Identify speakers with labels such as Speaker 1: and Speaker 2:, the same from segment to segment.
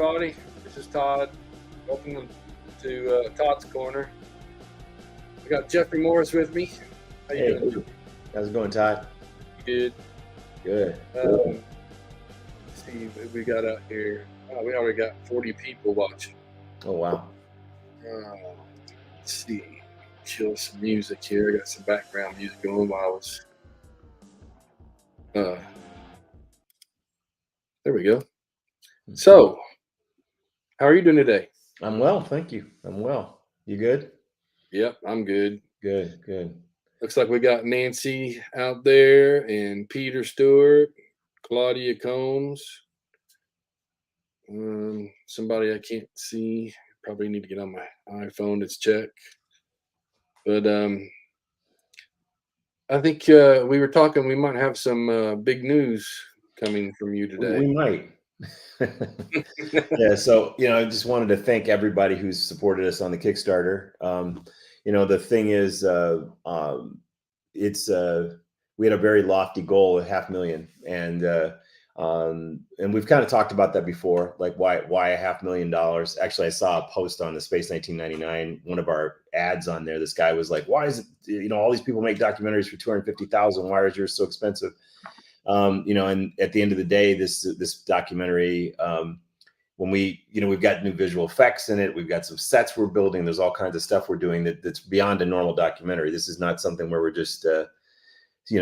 Speaker 1: everybody. This is Todd. Welcome to Todd's Corner. We got Jeffrey Morris with me. How you doing?
Speaker 2: How's it going, Todd?
Speaker 1: Good.
Speaker 2: Good.
Speaker 1: Let's see what we got out here. Oh, we already got 40 people watching.
Speaker 2: Oh, wow.
Speaker 1: Let's see. Chill some music here. I got some background music going while I was. There we go. So, how are you doing today?
Speaker 2: I'm well, thank you. I'm well. You good?
Speaker 1: Yep, I'm good.
Speaker 2: Good.
Speaker 1: Looks like we got Nancy out there and Peter Stewart, Claudia Combs. Somebody I can't see. Probably need to get on my iPhone to check. But I think we were talking. We might have some big news coming from you today.
Speaker 2: We might. Yeah. So I just wanted to thank everybody who's supported us on the Kickstarter. The thing is, we had a very lofty goal of $500,000, and we've kind of talked about that before, like why $500,000. Actually, I saw a post on the Space 1999, one of our ads on there. This guy was like, why is it, all these people make documentaries for $250,000, why is yours so expensive? And at the end of the day, this documentary, when we've got new visual effects in it, we've got some sets we're building, there's all kinds of stuff we're doing that's beyond a normal documentary. This is not something where we're just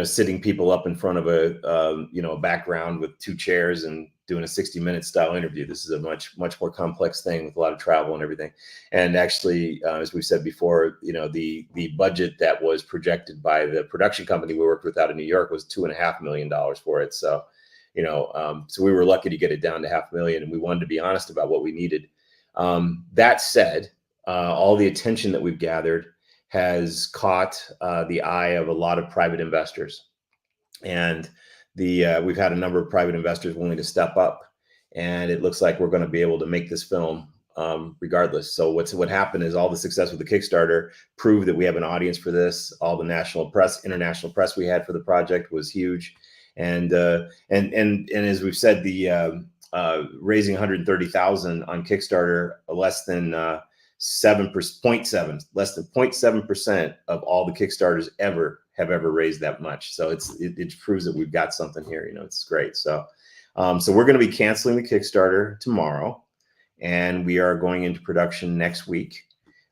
Speaker 2: sitting people up in front of a background with two chairs and doing a 60-minute style interview. This is a much more complex thing with a lot of travel and everything. And actually, as we've said before, the budget that was projected by the production company we worked with out of New York was $2.5 million for it. So, so we were lucky to get it down to $500,000, and we wanted to be honest about what we needed. That said, all the attention that we've gathered has caught the eye of a lot of private investors, and we've had a number of private investors willing to step up, and it looks like we're going to be able to make this film regardless. So what happened is all the success with the Kickstarter proved that we have an audience for this. All the national press, international press we had for the project was huge, and as we've said, the raising 130,000 on Kickstarter, less than 0.7% of all the Kickstarters have ever raised that much. So it proves that we've got something here. It's great. So we're going to be canceling the Kickstarter tomorrow, and we are going into production next week.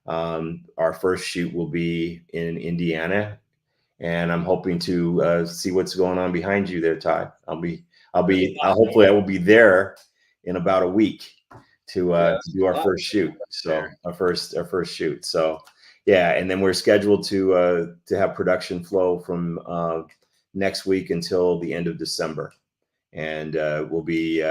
Speaker 2: Our first shoot will be in Indiana, and I'm hoping to see what's going on behind you there, Todd. Hopefully I will be there in about a week to do our first shoot. So our first shoot. So yeah, and then we're scheduled to have production flow from next week until the end of December, and I'll be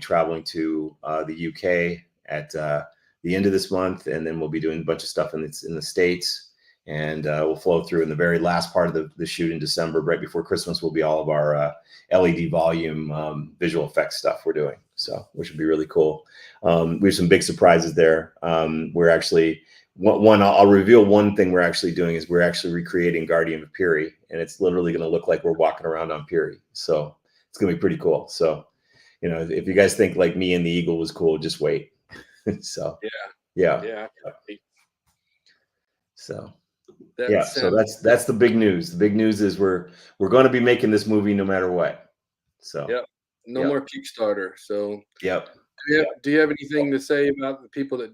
Speaker 2: traveling to the UK at the end of this month, and then we'll be doing a bunch of stuff in the States, and we'll flow through in the very last part of the shoot in December, right before Christmas, will be all of our LED volume visual effects stuff we're doing. So, which would be really cool. We have some big surprises there. We're actually I'll reveal one thing we're actually doing is we're actually recreating Guardian of Peary, and it's literally going to look like we're walking around on Peary. So it's going to be pretty cool. So, if you guys think like me and the Eagle was cool, just wait. So yeah. So so that's the big news. The big news is we're going to be making this movie no matter what. So
Speaker 1: no more Kickstarter. So
Speaker 2: do
Speaker 1: you have anything to say about the people that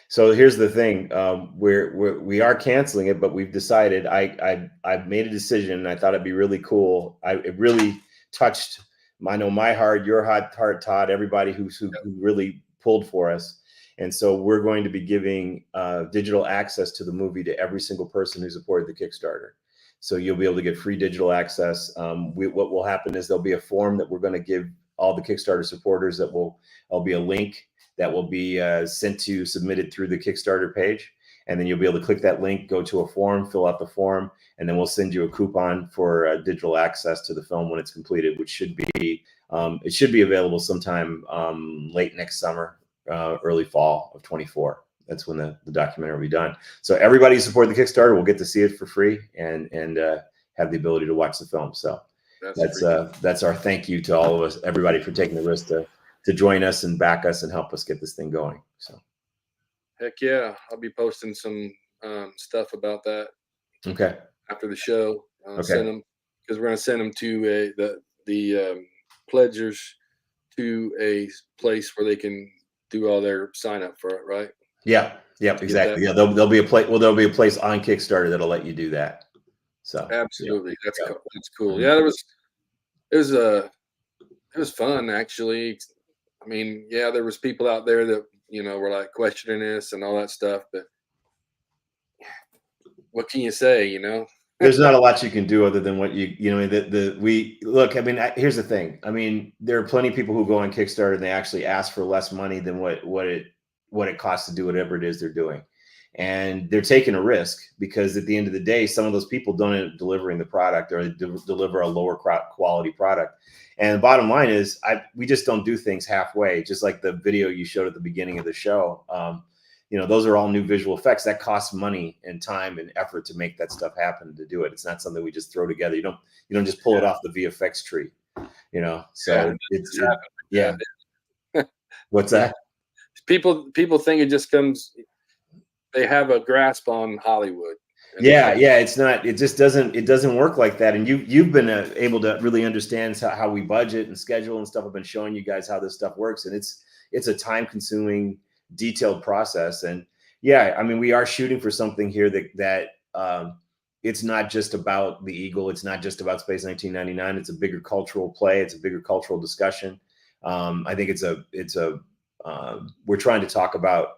Speaker 2: So here's the thing. We are canceling it, but we've decided I've made a decision. I thought it'd be really cool. It really touched my heart, your heart, Todd, everybody who really pulled for us. And so we're going to be giving digital access to the movie to every single person who supported the Kickstarter. So you'll be able to get free digital access. What will happen is there'll be a form that we're going to give all the Kickstarter supporters. There'll be a link that will be submitted through the Kickstarter page. And then you'll be able to click that link, go to a form, fill out the form, and then we'll send you a coupon for digital access to the film when it's completed, which should be available sometime late next summer, early fall of 24. That's when the documentary will be done. So everybody who supported the Kickstarter will get to see it for free and have the ability to watch the film. So that's our thank you to all of us, everybody, for taking the risk to to join us and back us and help us get this thing going. So,
Speaker 1: Heck yeah, I'll be posting some stuff about that
Speaker 2: okay.
Speaker 1: after the show.
Speaker 2: Okay.
Speaker 1: Send them because we're going to send them to the pledgers to a place where they can do all their sign up for it. Right.
Speaker 2: Yeah. Yep.
Speaker 1: Get that.
Speaker 2: Exactly. Yeah. There'll be a place. Well, there'll be a place on Kickstarter that'll let you do that. So
Speaker 1: Absolutely,
Speaker 2: yeah.
Speaker 1: that's
Speaker 2: Yeah.
Speaker 1: cool. That's cool.
Speaker 2: Mhm.
Speaker 1: Yeah, it was fun actually. I mean, yeah, there was people out there that were like questioning this and all that stuff, but what can you say?
Speaker 2: There's not a lot you can do other than what we look. I mean, here's the thing. I mean, there are plenty of people who go on Kickstarter and they actually ask for less money than what it costs to do whatever it is they're doing, and they're taking a risk because at the end of the day, some of those people don't end up delivering the product or deliver a lower quality product. And the bottom line is, we just don't do things halfway. Just like the video you showed at the beginning of the show. Those are all new visual effects that cost money and time and effort to make that stuff happen, to do it. It's not something we just throw together. You don't just pull it off the VFX tree, so
Speaker 1: Yeah.
Speaker 2: What's that?
Speaker 1: People think it just comes. They have a grasp on Hollywood.
Speaker 2: Yeah. It just doesn't work like that. And you've been able to really understand how we budget and schedule and stuff. I've been showing you guys how this stuff works, and it's a time consuming, detailed process. And yeah, I mean, we are shooting for something here that it's not just about the Eagle. It's not just about Space 1999. It's a bigger cultural play. It's a bigger cultural discussion. I think we're trying to talk about,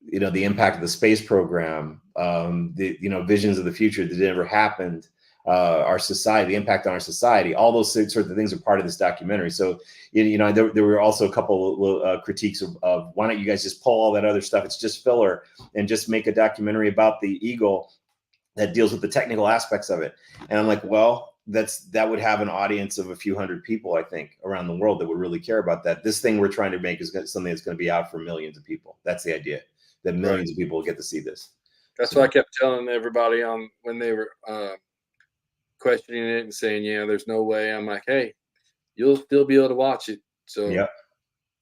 Speaker 2: the impact of the space program, the visions of the future that never happened, our society, the impact on our society, all those sorts of things are part of this documentary. So, there were also a couple of critiques of why don't you guys just pull all that other stuff? It's just filler and just make a documentary about the Eagle that deals with the technical aspects of it. And I'm like, well, that would have an audience of a few hundred people, I think, around the world that would really care about that. This thing we're trying to make is something that's going to be out for millions of people. That's the idea, that millions of people will get to see this.
Speaker 1: That's what I kept telling everybody when they were questioning it and saying, yeah, there's no way. I'm like, hey, you'll still be able to watch it. So
Speaker 2: yeah.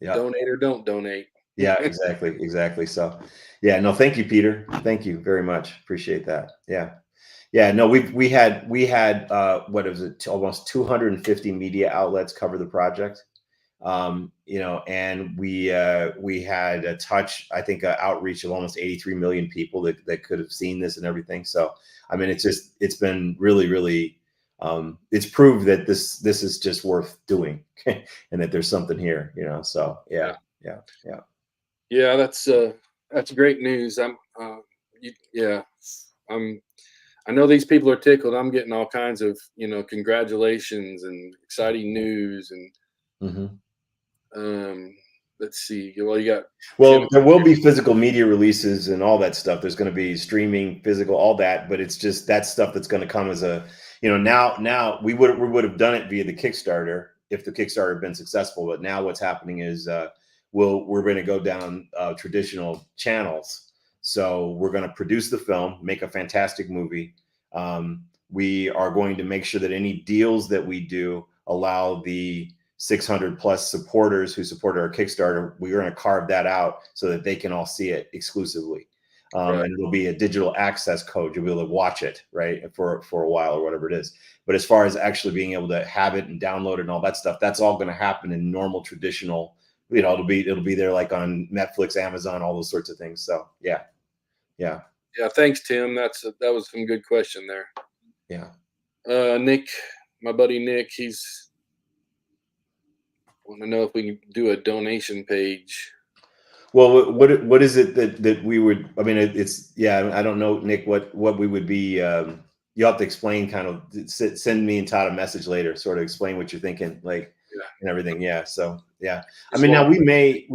Speaker 1: Donate or don't donate.
Speaker 2: Yeah, exactly. So yeah, no, thank you, Peter. Thank you very much. Appreciate that. Yeah. No, we had what was it, almost 250 media outlets cover the project. And we had a touch, I think, outreach of almost 83 million people that could have seen this and everything. So, I mean, it's been really, really, it's proved that this is just worth doing and that there's something here, so yeah.
Speaker 1: Yeah, that's great news. I know these people are tickled. I'm getting all kinds of, congratulations and exciting news and let's see. Well, you got
Speaker 2: there will be physical media releases and all that stuff. There's going to be streaming, physical, all that, but it's just that stuff that's going to come as a, now we would have done it via the Kickstarter if the Kickstarter had been successful. But now what's happening is we're going to go down traditional channels. So we're going to produce the film, make a fantastic movie. We are going to make sure that any deals that we do allow the 600 plus supporters who supported our Kickstarter. We're going to carve that out so that they can all see it exclusively. And it'll be a digital access code. You'll be able to watch it, right, for a while or whatever it is. But as far as actually being able to have it and download it and all that stuff, that's all going to happen in normal, traditional, it'll be there like on Netflix, Amazon, all those sorts of things. So yeah.
Speaker 1: Thanks, Tim. That was some good question there.
Speaker 2: Yeah.
Speaker 1: Nick, my buddy Nick, he's want to know if we can do a donation page.
Speaker 2: Well, what is it that we would? I mean, I don't know, Nick. What we would be? You'll have to explain. Kind of send me and Todd a message later. Sort of explain what you're thinking, and everything. Yeah. So yeah. I mean, now we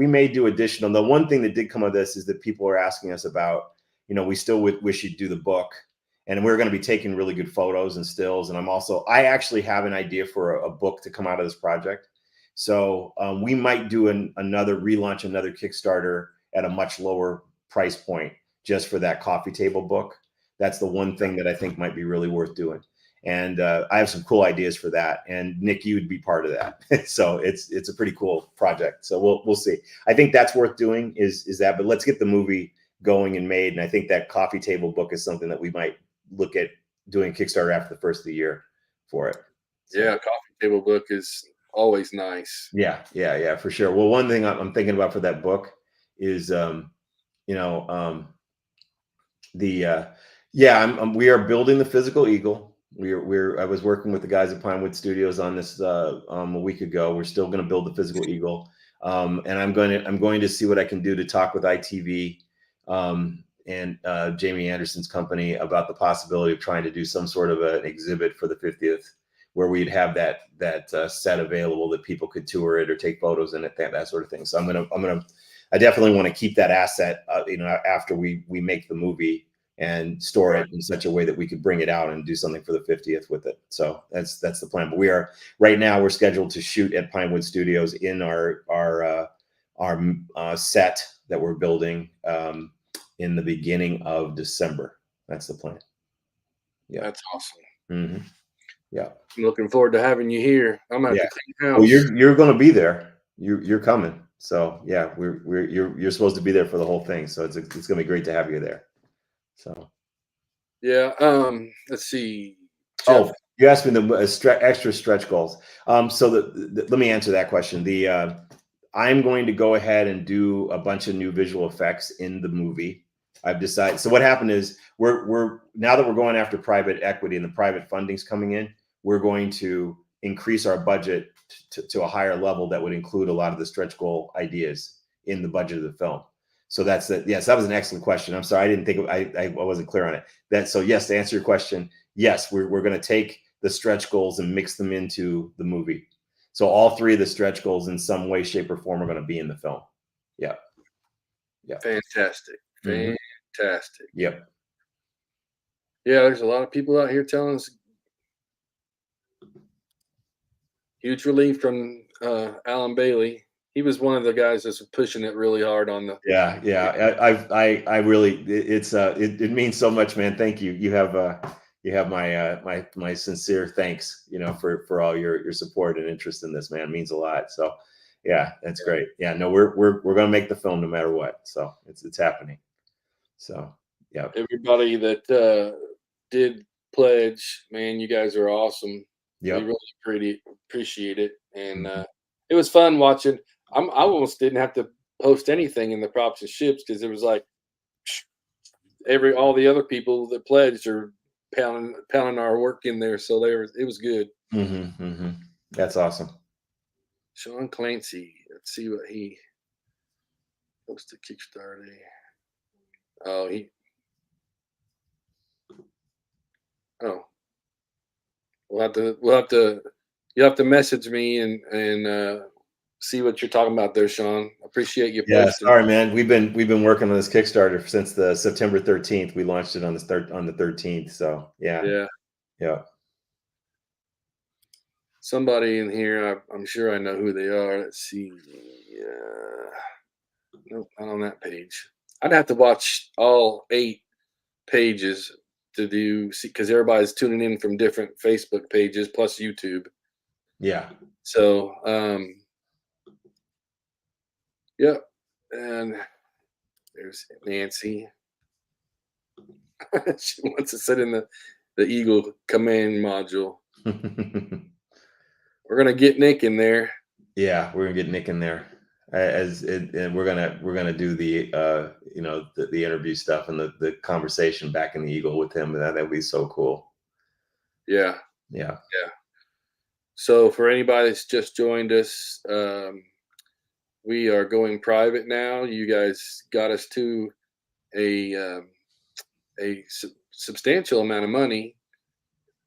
Speaker 2: may do additional. The one thing that did come of this is that people are asking us about. We still wish you'd do the book, and we're going to be taking really good photos and stills. And I actually have an idea for a book to come out of this project. So we might do another Kickstarter at a much lower price point just for that coffee table book. That's the one thing that I think might be really worth doing. And I have some cool ideas for that. And Nick, you would be part of that. So it's a pretty cool project. So we'll see. I think that's worth doing is that. But let's get the movie going and made. And I think that coffee table book is something that we might look at doing Kickstarter after the first of the year for it.
Speaker 1: So, yeah, coffee table book is always nice.
Speaker 2: Yeah, for sure. Well, one thing I'm thinking about for that book is, we are building the physical eagle. I was working with the guys at Pinewood Studios on this a week ago. We're still going to build the physical eagle, and I'm going to see what I can do to talk with ITV and Jamie Anderson's company about the possibility of trying to do some sort of an exhibit for the 50th, where we'd have that set available that people could tour it or take photos in it, that sort of thing. So I definitely want to keep that asset, after we make the movie, and store it in such a way that we could bring it out and do something for the 50th with it. So that's the plan. But right now we're scheduled to shoot at Pinewood Studios in our set that we're building in the beginning of December. That's the plan. Yeah,
Speaker 1: that's awesome.
Speaker 2: Mm-hmm. Yeah,
Speaker 1: I'm looking forward to having you here. I'm at the clean house.
Speaker 2: Well, you're going to be there. You're coming. So yeah, you're supposed to be there for the whole thing. So it's going to be great to have you there. So
Speaker 1: yeah, let's see.
Speaker 2: Jeff. Oh, you asked me the extra stretch goals. So let me answer that question. I'm going to go ahead and do a bunch of new visual effects in the movie. I've decided. So what happened is we're now that we're going after private equity and the private funding's coming in, we're going to increase our budget to a higher level that would include a lot of the stretch goal ideas in the budget of the film. So that's it. Yes, that was an excellent question. I'm sorry, I didn't think I wasn't clear on it. So yes, to answer your question, yes, we're going to take the stretch goals and mix them into the movie. So all three of the stretch goals in some way, shape, or form are going to be in the film. Yeah.
Speaker 1: Fantastic.
Speaker 2: Mm-hmm.
Speaker 1: Fantastic.
Speaker 2: Yep.
Speaker 1: Yeah, there's a lot of people out here telling us huge relief from Alan Bailey. He was one of the guys that's pushing it really hard on the.
Speaker 2: Yeah. I really, it means so much, man. Thank you. You have my sincere thanks, for all your support and interest in this, man. It means a lot. So yeah, that's great. Yeah, no, we're going to make the film no matter what. So it's happening. So yeah.
Speaker 1: Everybody that did pledge, man, you guys are awesome.
Speaker 2: Yeah.
Speaker 1: We really appreciate it. And it was fun watching. I almost didn't have to post anything in the props and ships because it was like all the other people that pledged are pounding our work in there. So it was good.
Speaker 2: Mm-hmm, mm-hmm. That's awesome.
Speaker 1: Sean Clancy. Let's see what he posted Kickstarter. Oh, you'll have to message me and see what you're talking about there, Sean. Appreciate you.
Speaker 2: Yeah, sorry, man. We've been working on this Kickstarter since the September 13th. We launched it on the 13th. So yeah.
Speaker 1: Somebody in here, I'm sure I know who they are. Let's see. Nope, not on that page. I'd have to watch all 8 pages to see because everybody's tuning in from different Facebook pages plus YouTube.
Speaker 2: Yeah.
Speaker 1: So yep. And there's Nancy. She wants to sit in the Eagle command module. We're gonna get Nick in there.
Speaker 2: Yeah, we're gonna get Nick in there, and we're gonna do the the interview stuff and the conversation back in the Eagle with him. That would be so cool.
Speaker 1: Yeah.
Speaker 2: Yeah.
Speaker 1: So for anybody that's just joined us, we are going private now. You guys got us to a substantial amount of money.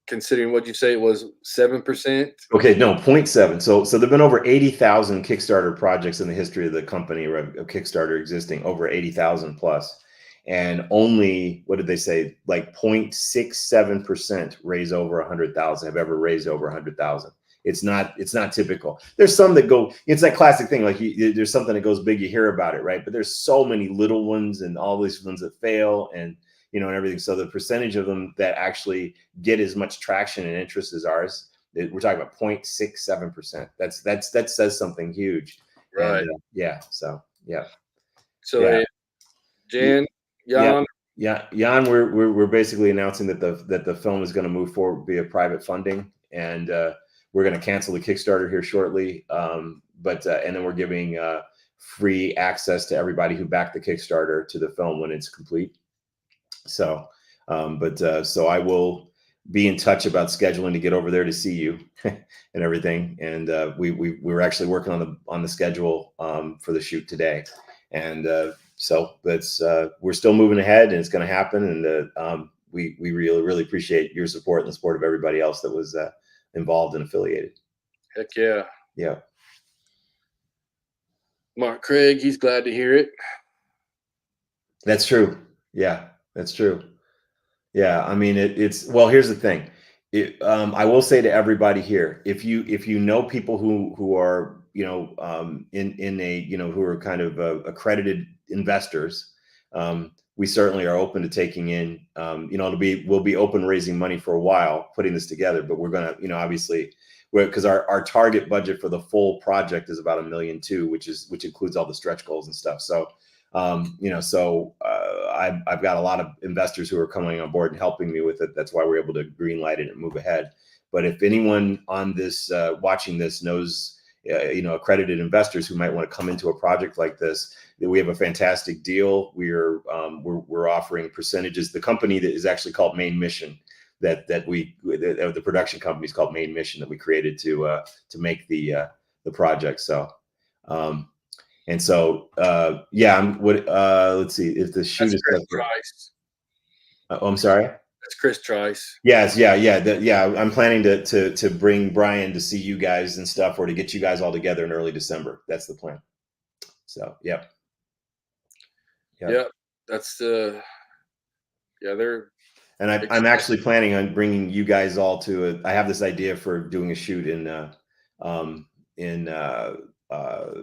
Speaker 1: Considering what you say it was 7%.
Speaker 2: Okay, no, 0.7. So there've been over 80,000 Kickstarter projects in the history of the company of Kickstarter existing, over 80,000 plus, and only what did they say? Like 0.67% raise over 100,000. Have ever raised over 100,000. It's not typical. There's some that go. It's that classic thing. Like there's something that goes big, you hear about it, right? But there's so many little ones and all these ones that fail, and you know, and everything. So the percentage of them that actually get as much traction and interest as ours, we're talking about 0.67%. That says something huge.
Speaker 1: Right.
Speaker 2: And yeah. So yeah.
Speaker 1: So
Speaker 2: Yeah.
Speaker 1: Jan, Jan.
Speaker 2: Yeah, Jan, we're basically announcing that the film is going to move forward via private funding, and we're going to cancel the Kickstarter here shortly. But and then we're giving free access to everybody who backed the Kickstarter to the film when it's complete. So, so I will be in touch about scheduling to get over there to see you and everything. And we're actually working on the schedule for the shoot today, and so that's we're still moving ahead, and it's going to happen. And we really appreciate your support and the support of everybody else that was involved and affiliated.
Speaker 1: Heck yeah.
Speaker 2: Yeah.
Speaker 1: Mark Craig, he's glad to hear it.
Speaker 2: That's true. Yeah, that's true. Yeah, I mean it's well. Here's the thing. I will say to everybody here, if you know people who are in a who are kind of accredited investors, we certainly are open to taking in. We'll be open raising money for a while, putting this together. But we're gonna obviously because our target budget for the full project is about $1.2 million, which includes all the stretch goals and stuff. So. I've got a lot of investors who are coming on board and helping me with it. That's why we're able to green light it and move ahead. But if anyone on this watching this knows, accredited investors who might want to come into a project like this, we have a fantastic deal. We're offering percentages. The company that is actually called Main Mission, the production company is called Main Mission, that we created to make the project. So. And so, let's see if the shoot is. I'm sorry.
Speaker 1: That's Chris Trice.
Speaker 2: Yes, yeah. I'm planning to bring Brian to see you guys and stuff, or to get you guys all together in early December. That's the plan. So, yep.
Speaker 1: That's they're.
Speaker 2: And I'm actually planning on bringing you guys all to I have this idea for doing a shoot in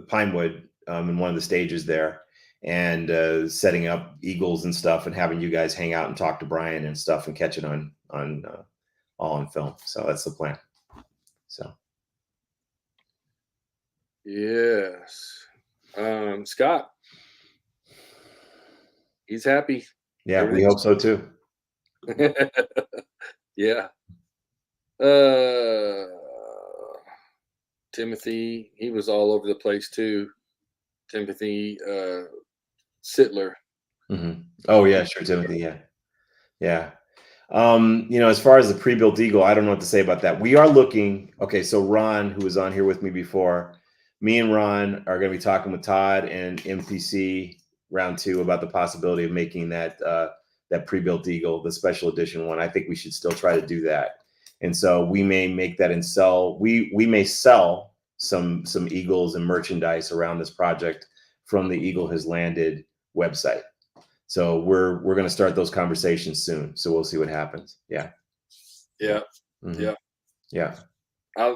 Speaker 2: Pinewood. In one of the stages there, and setting up eagles and stuff, and having you guys hang out and talk to Brian and stuff, and catch it on all on film. So that's the plan. So
Speaker 1: yes, Scott, he's happy.
Speaker 2: Yeah, we hope so too.
Speaker 1: Yeah. Timothy, he was all over the place too. Timothy Sittler.
Speaker 2: Mm-hmm. Oh yeah, sure, Timothy. Yeah. As far as the pre-built eagle, I don't know what to say about that. We are looking. Okay, so Ron, who was on here with me before, me and Ron are going to be talking with Todd and MPC round 2 about the possibility of making that pre-built eagle, the special edition one. I think we should still try to do that. And so we may make that and sell. We may sell some eagles and merchandise around this project from the Eagle Has Landed website. So we're going to start those conversations soon. So we'll see what happens. Yeah.
Speaker 1: Mm-hmm.
Speaker 2: Yeah.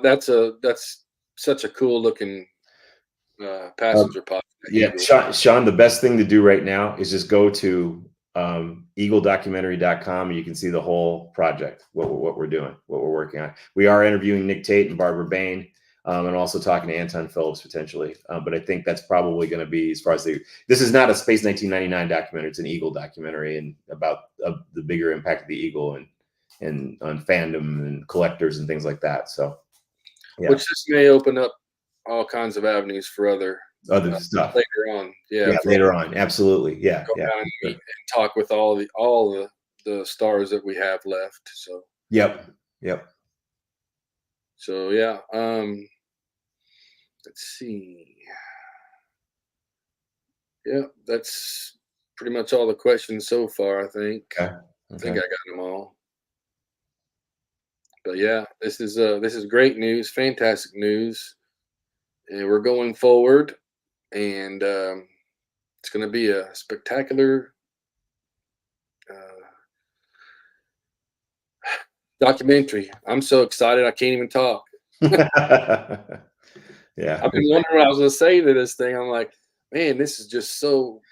Speaker 1: That's such a cool looking passenger pod.
Speaker 2: Yeah, Sean, the best thing to do right now is just go to eagledocumentary.com, and you can see the whole project, what we're doing, what we're working on. We are interviewing Nick Tate and Barbara Bain, and also talking to Anton Phillips potentially. But I think that's probably going to be, as far as this is not a Space 1999 documentary, it's an Eagle documentary, and about the bigger impact of the Eagle and on fandom and collectors and things like that. So, yeah.
Speaker 1: Which this may open up all kinds of avenues for other
Speaker 2: stuff
Speaker 1: later on.
Speaker 2: Later on, absolutely. Yeah.
Speaker 1: Go down and talk with all the stars that we have left. So.
Speaker 2: Yep.
Speaker 1: So yeah. Let's see. Yeah, that's pretty much all the questions so far, I think.
Speaker 2: Okay.
Speaker 1: I think I got them all. But yeah, this is great news, fantastic news. And we're going forward, and it's going to be a spectacular documentary. I'm so excited I can't even talk.
Speaker 2: Yeah,
Speaker 1: I've been wondering what I was going to say to this thing. I'm like, man, this is just so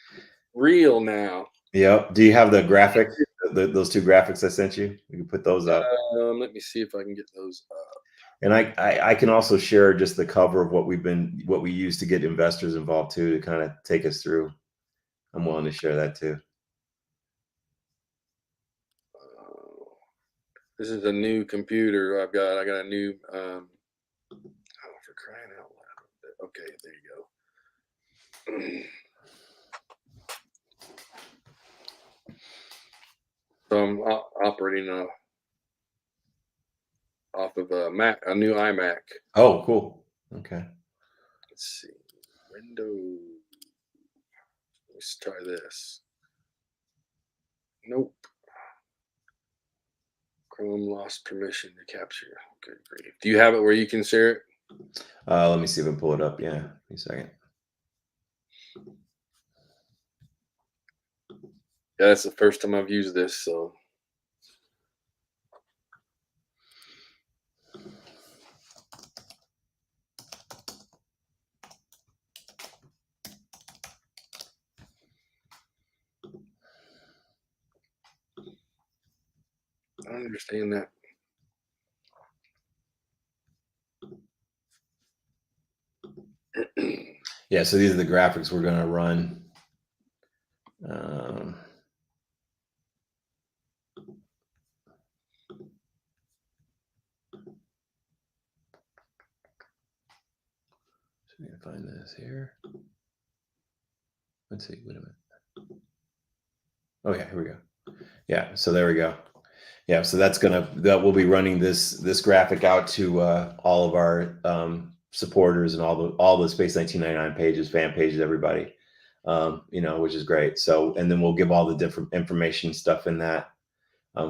Speaker 1: real now.
Speaker 2: Yeah. Do you have the graphic those two graphics I sent you. We can put those up.
Speaker 1: Let me see if I can get those up.
Speaker 2: And I can also share just the cover of what we use to get investors involved too, to kind of take us through. I'm willing to share that too.
Speaker 1: This is a new computer I've got. I got a new, oh, for crying out loud. Okay, there you go. So I'm operating off of a Mac, a new iMac.
Speaker 2: Oh, cool. Okay.
Speaker 1: Let's see. Windows. Let's try this. Nope. Chrome lost permission to capture. Good grief. Do you have it where you can share it?
Speaker 2: Let me see if I can pull it up. Yeah, give me a second.
Speaker 1: Yeah, that's the first time I've used this, so. I don't understand that.
Speaker 2: Yeah, so these are the graphics we're going to run. So we can find this here. Let's see. Wait a minute. Oh yeah, here we go. Yeah, so there we go. Yeah, so that we'll be running this graphic out to all of our supporters and all the Space 1999 pages, fan pages, everybody, which is great. So, and then we'll give all the different information stuff in that,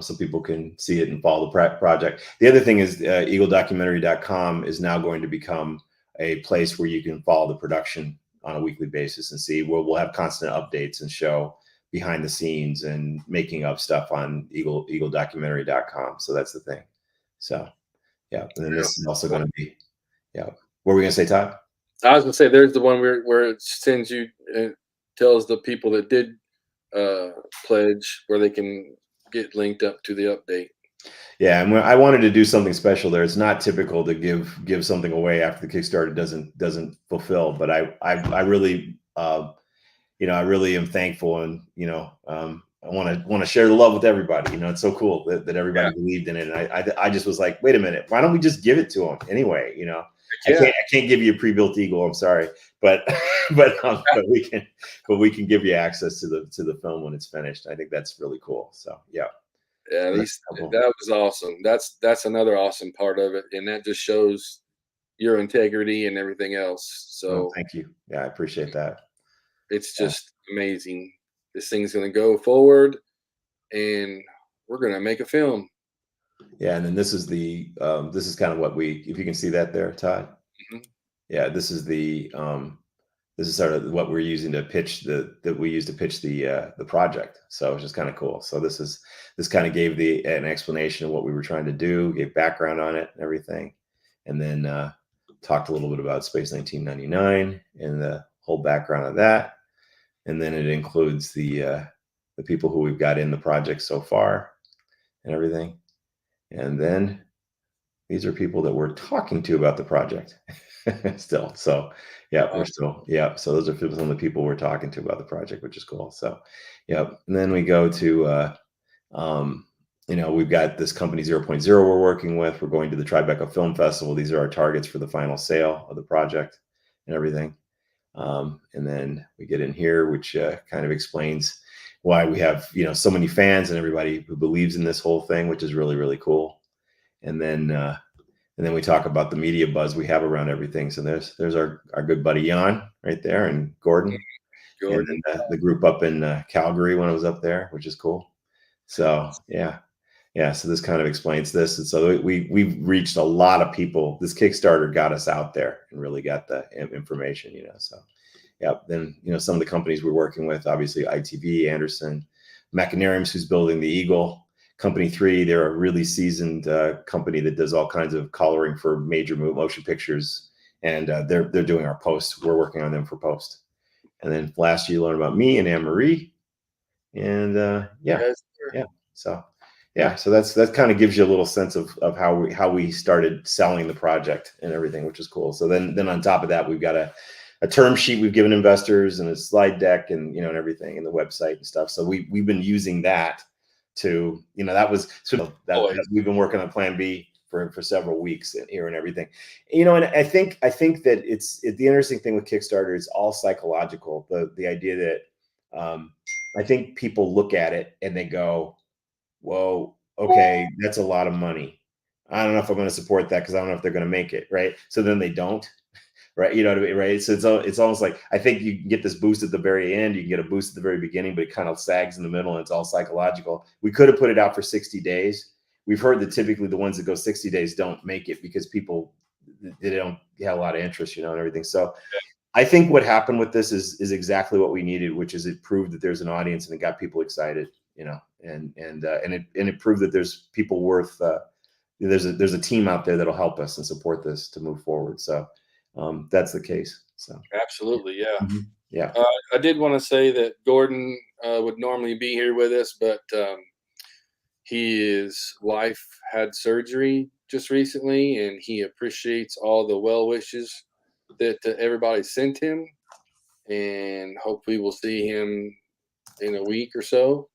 Speaker 2: so people can see it and follow the project. The other thing is eagledocumentary.com is now going to become a place where you can follow the production on a weekly basis and see where we'll have constant updates and show behind the scenes and making up stuff on eagledocumentary.com. So that's the thing. So, yeah. And then this is also going to be, yeah. What were we going to say, Todd?
Speaker 1: I was going to say, there's the one where it sends you, it tells the people that did pledge where they can get linked up to the update.
Speaker 2: Yeah, and I wanted to do something special there. It's not typical to give something away after the Kickstarter doesn't fulfill, but I really I really am thankful, and I want to share the love with everybody. It's so cool that everybody believed in it, and I just was like, wait a minute, why don't we just give it to them anyway? I can't give you a pre-built Eagle. I'm sorry, but we can give you access to the film when it's finished. I think that's really cool. So yeah.
Speaker 1: Yeah, that was awesome. That's another awesome part of it, and that just shows your integrity and everything else. So
Speaker 2: thank you. Yeah, I appreciate that.
Speaker 1: It's just amazing. This thing's going to go forward, and we're going to make a film.
Speaker 2: Yeah, and then this is kind of what if you can see that there, Todd.
Speaker 1: Mm-hmm.
Speaker 2: Yeah, this is sort of what we're using to pitch the project. So it's just kind of cool. So this kind of gave an explanation of what we were trying to do, gave background on it and everything, and then talked a little bit about Space 1999 and the whole background of that. And then it includes the people who we've got in the project so far and everything. And then these are people that we're talking to about the project still. So yeah, we're still, yeah. So those are some of the people we're talking to about the project, which is cool. So yeah. And then we go to, we've got this company 0.0 we're working with. We're going to the Tribeca Film Festival. These are our targets for the final sale of the project and everything. And then we get in here, which kind of explains why we have, so many fans and everybody who believes in this whole thing, which is really, really cool. And then we talk about the media buzz we have around everything. So there's our good buddy Jan right there, and Gordon. And then, the group up in Calgary when I was up there, which is cool. So yeah. So this kind of explains this. And so we've reached a lot of people. This Kickstarter got us out there and really got the information, So yeah, then, some of the companies we're working with, obviously ITV, Anderson, Machinariums, who's building the Eagle. Company 3, they're a really seasoned company that does all kinds of coloring for major motion pictures. And they're doing our post. We're working on them for post. And then last you learn about me and Anne-Marie. And yeah. So yeah, so that kind of gives you a little sense of how we started selling the project and everything, which is cool. So then on top of that, we've got a term sheet we've given investors and a slide deck and and everything, and the website and stuff. So we've been using that to, that was sort of that we've been working on plan B for several weeks here and everything. And I think that it's the interesting thing with Kickstarter is all psychological. The idea that I think people look at it and they go, whoa, okay, that's a lot of money. I don't know if I'm going to support that because I don't know if they're going to make it, right? So then they don't, right? You know what I mean, right? So it's almost like, I think you can get this boost at the very end, you can get a boost at the very beginning, but it kind of sags in the middle, and it's all psychological. We could have put it out for 60 days. We've heard that typically the ones that go 60 days don't make it because people, they don't have a lot of interest, and everything. So I think what happened with this is exactly what we needed, which is it proved that there's an audience and it got people excited, and it proved that there's people worth. There's a team out there that'll help us and support this to move forward. So that's the case. So
Speaker 1: Absolutely, yeah.
Speaker 2: mm-hmm. Yeah.
Speaker 1: I did want to say that Gordon would normally be here with us, but his wife had surgery just recently, and he appreciates all the well wishes that everybody sent him, and hopefully we'll see him in a week or so.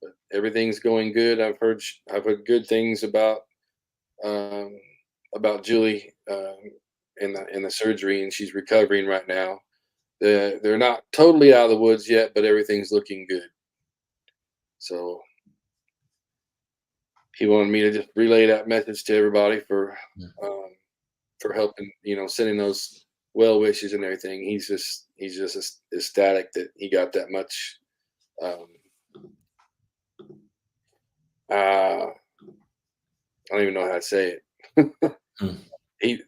Speaker 1: But everything's going good. I've heard good things um, about Julie in the surgery, and she's recovering right now. They're not totally out of the woods yet, but everything's looking good. So he wanted me to just relay that message to everybody for helping, sending those well wishes and everything. He's just ecstatic that he got that much. I don't even know how to say it.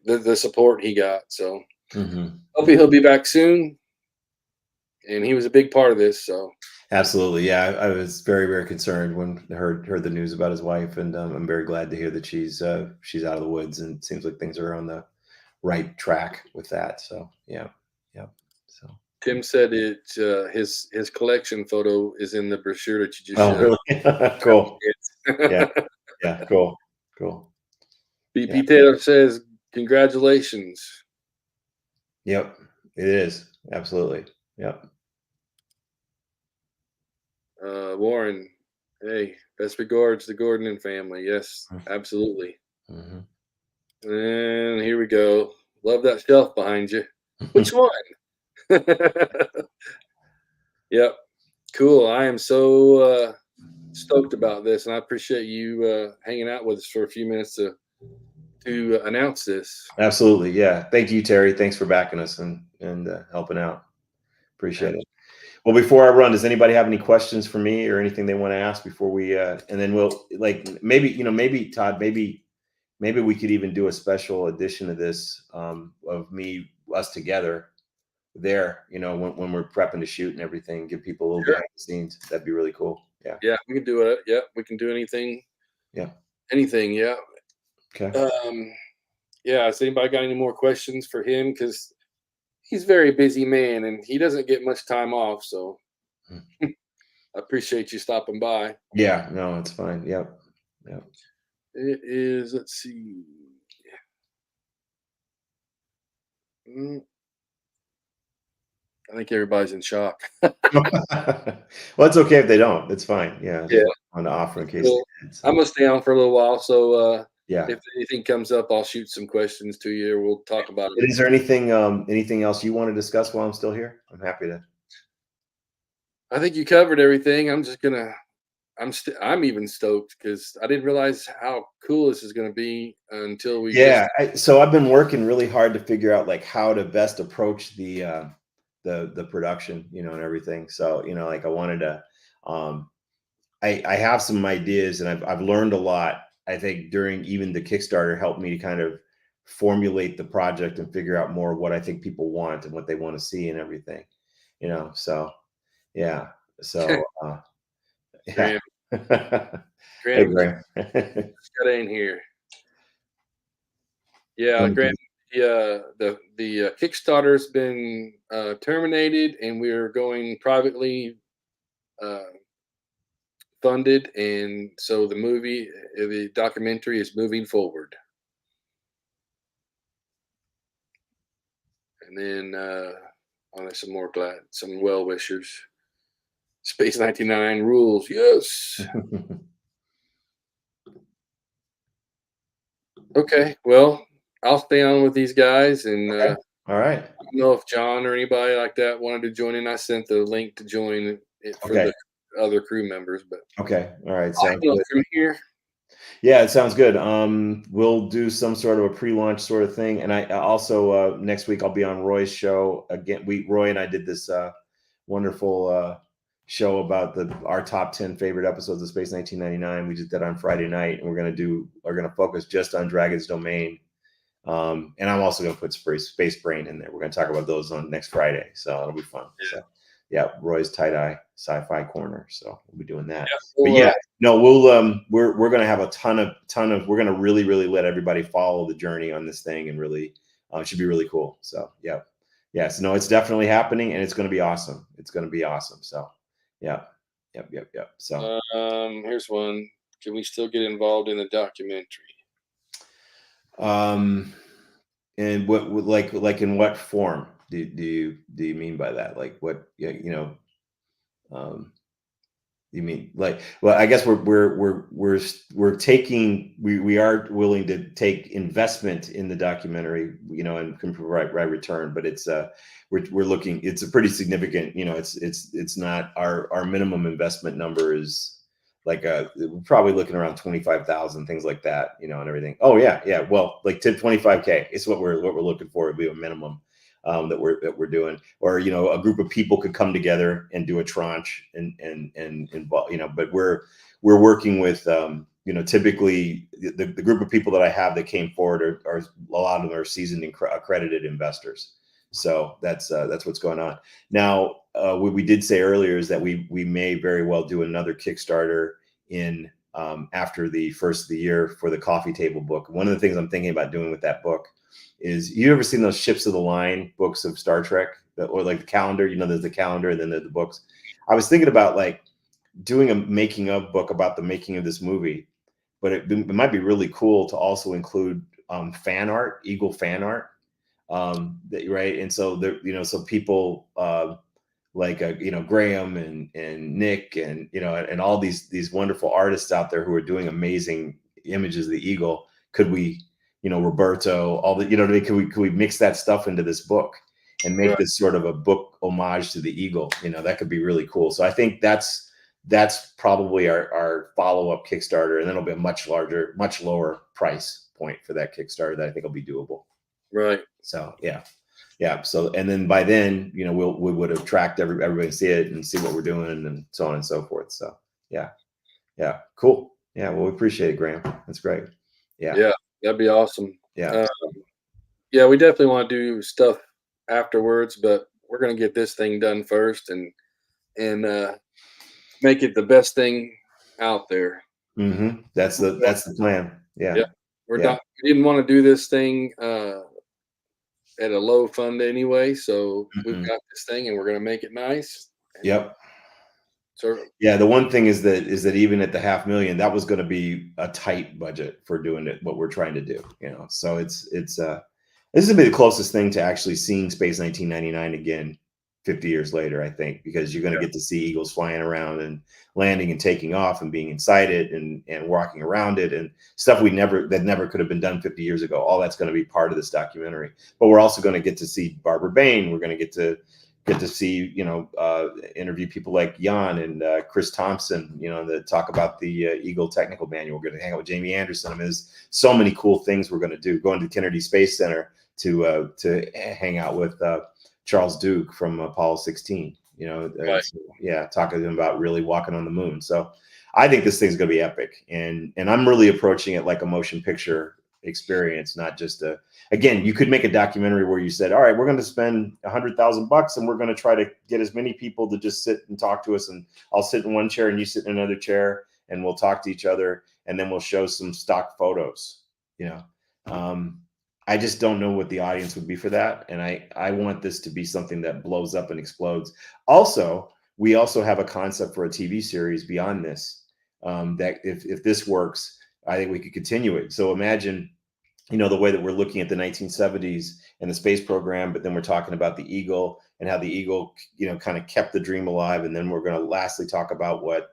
Speaker 1: The support he got. So hopefully he'll be back soon. And he was a big part of this. So
Speaker 2: absolutely, yeah. I was very, very concerned when I heard the news about his wife, and I'm very glad to hear that she's out of the woods, and it seems like things are on the right track with that. So yeah. So
Speaker 1: Tim said his collection photo is in the brochure that you just
Speaker 2: showed. Really? Cool. Yeah. Cool.
Speaker 1: BP Taylor says congratulations.
Speaker 2: Yep, it is absolutely. Yep.
Speaker 1: Warren, hey, best regards to Gordon and family. Yes, absolutely. And here we go. Love that shelf behind you. Which one? Yep. Cool. I am so stoked about this, and I appreciate you hanging out with us for a few minutes to announce this.
Speaker 2: Absolutely. Yeah. Thank you, Terry. Thanks for backing us and helping out. Appreciate it. Well, before I run, does anybody have any questions for me or anything they want to ask before we, and then we'll maybe Todd, maybe we could even do a special edition of this, of us together there, when we're prepping to shoot and everything, give people a little behind the scenes. That'd be really cool. Yeah.
Speaker 1: Yeah, we can do it. Yeah, we can do anything.
Speaker 2: Yeah.
Speaker 1: Anything. Yeah.
Speaker 2: Okay.
Speaker 1: Yeah. Has anybody got any more questions for him? Because he's a very busy man and he doesn't get much time off. So I appreciate you stopping by.
Speaker 2: Yeah. No, it's fine. Yep.
Speaker 1: It is. Let's see. I think everybody's in shock.
Speaker 2: Well, it's okay if they don't. It's fine. Yeah.
Speaker 1: Yeah.
Speaker 2: On the offer in case.
Speaker 1: Well, I'm gonna stay on for a little while. So
Speaker 2: yeah.
Speaker 1: If anything comes up, I'll shoot some questions to you, or we'll talk about it.
Speaker 2: Is there anything else you want to discuss while I'm still here? I'm happy to.
Speaker 1: I think you covered everything. I'm even stoked because I didn't realize how cool this is going to be until we.
Speaker 2: Yeah. So I've been working really hard to figure out like how to best approach the production, and everything. So, like I wanted to, I have some ideas and I've learned a lot. I think during even the Kickstarter helped me to kind of formulate the project and figure out more what I think people want and what they want to see and everything, so yeah. So, yeah. Hey, Graham.
Speaker 1: Just got in here. Yeah, Graham. The Kickstarter's been terminated, and we're going privately funded, and so the documentary is moving forward. And then there's some well wishers. Space 99 rules. Yes. Okay. Well, I'll stay on with these guys, and
Speaker 2: Okay. All right.
Speaker 1: I don't know if John or anybody like that wanted to join in. I sent the link to join it for
Speaker 2: Okay.
Speaker 1: the other crew members, but
Speaker 2: Okay. All right.
Speaker 1: I'll
Speaker 2: Sounds
Speaker 1: handle
Speaker 2: good.
Speaker 1: it from here.
Speaker 2: Yeah, it sounds good. We'll do some sort of a pre-launch sort of thing, and I also next week I'll be on Roy's show again. Roy and I did this wonderful show about our top 10 favorite episodes of Space 1999. We did that on Friday night, and we're gonna focus just on Dragon's Domain. And I'm also gonna put Space Brain in there. We're gonna talk about those on next Friday, so it'll be fun. So yeah, Roy's tie-dye sci-fi corner. So we'll be doing that.
Speaker 1: Yeah,
Speaker 2: But
Speaker 1: well,
Speaker 2: yeah, no, we're gonna have a ton of we're gonna really, really let everybody follow the journey on this thing, and really it should be really cool. So yeah, so no, it's definitely happening, and it's gonna be awesome. It's gonna be awesome. So yeah, yep. So
Speaker 1: here's one. Can we still get involved in the documentary?
Speaker 2: and what like in what form do you mean by that? Like what, yeah, um you mean like, well, I guess we're taking, we are willing to take investment in the documentary, and can provide right return, but it's we're looking, it's a pretty significant, it's not our minimum investment number is like we're probably looking around 25,000, things like that, and everything. Oh yeah, well, like to 25K is what we're looking for. It'd be a minimum that we're doing, or a group of people could come together and do a tranche and involve, but we're working with typically the group of people that I have that came forward are a lot of them are seasoned and accredited investors. So that's what's going on now. What we did say earlier is that we may very well do another Kickstarter in after the first of the year for the coffee table book. One of the things I'm thinking about doing with that book is, you ever seen those Ships of the Line books of Star Trek, or like the calendar? There's the calendar and then there's the books. I was thinking about like doing a making of book about the making of this movie, but it might be really cool to also include fan art, Eagle fan art, right? And so there, so people like Graham and Nick and and all these wonderful artists out there who are doing amazing images of the Eagle. Could we, Roberto, all the, could we mix that stuff into this book and make
Speaker 1: Right.
Speaker 2: this sort of a book homage to the Eagle? That could be really cool. So I think that's probably our follow-up Kickstarter, and then it'll be a much lower price point for that Kickstarter that I think will be doable.
Speaker 1: Right.
Speaker 2: So yeah. So, and then by then, we would have tracked everybody to see it and see what we're doing and so on and so forth. So yeah, cool. Yeah, well, we appreciate it, Graham. That's great.
Speaker 1: Yeah, that'd be awesome.
Speaker 2: Yeah.
Speaker 1: Yeah, we definitely want to do stuff afterwards, but we're gonna get this thing done first, and make it the best thing out there.
Speaker 2: Mm-hmm. That's the plan. Yeah.
Speaker 1: Yeah, we didn't want to do this thing at a low fund anyway, so we've got this thing, and we're gonna make it nice.
Speaker 2: Yep.
Speaker 1: So
Speaker 2: yeah, the one thing is that even at the $500,000, that was going to be a tight budget for doing it, what we're trying to do. So it's this is gonna be the closest thing to actually seeing Space 1999 again 50 years later, I think, because you're going to get to see Eagles flying around and landing and taking off and being inside it and walking around it and stuff that never could have been done 50 years ago. All that's going to be part of this documentary. But we're also going to get to see Barbara Bain. We're going to get to see, interview people like Jan and Chris Thompson, that talk about the Eagle technical manual. We're going to hang out with Jamie Anderson. I mean, there's so many cool things we're going to do. Going to Kennedy Space Center to hang out with Charles Duke from Apollo 16.
Speaker 1: Right.
Speaker 2: Talking to him about really walking on the moon. So I think this thing's going to be epic, and I'm really approaching it like a motion picture experience, not just again, you could make a documentary where you said, all right, we're going to spend $100,000 and we're going to try to get as many people to just sit and talk to us, and I'll sit in one chair and you sit in another chair and we'll talk to each other, and then we'll show some stock photos. I just don't know what the audience would be for that, and I want this to be something that blows up and explodes. Also, we also have a concept for a TV series beyond this, that if this works, I think we could continue it. So imagine, the way that we're looking at the 1970s and the space program, but then we're talking about the Eagle and how the Eagle, kind of kept the dream alive. And then we're going to lastly talk about what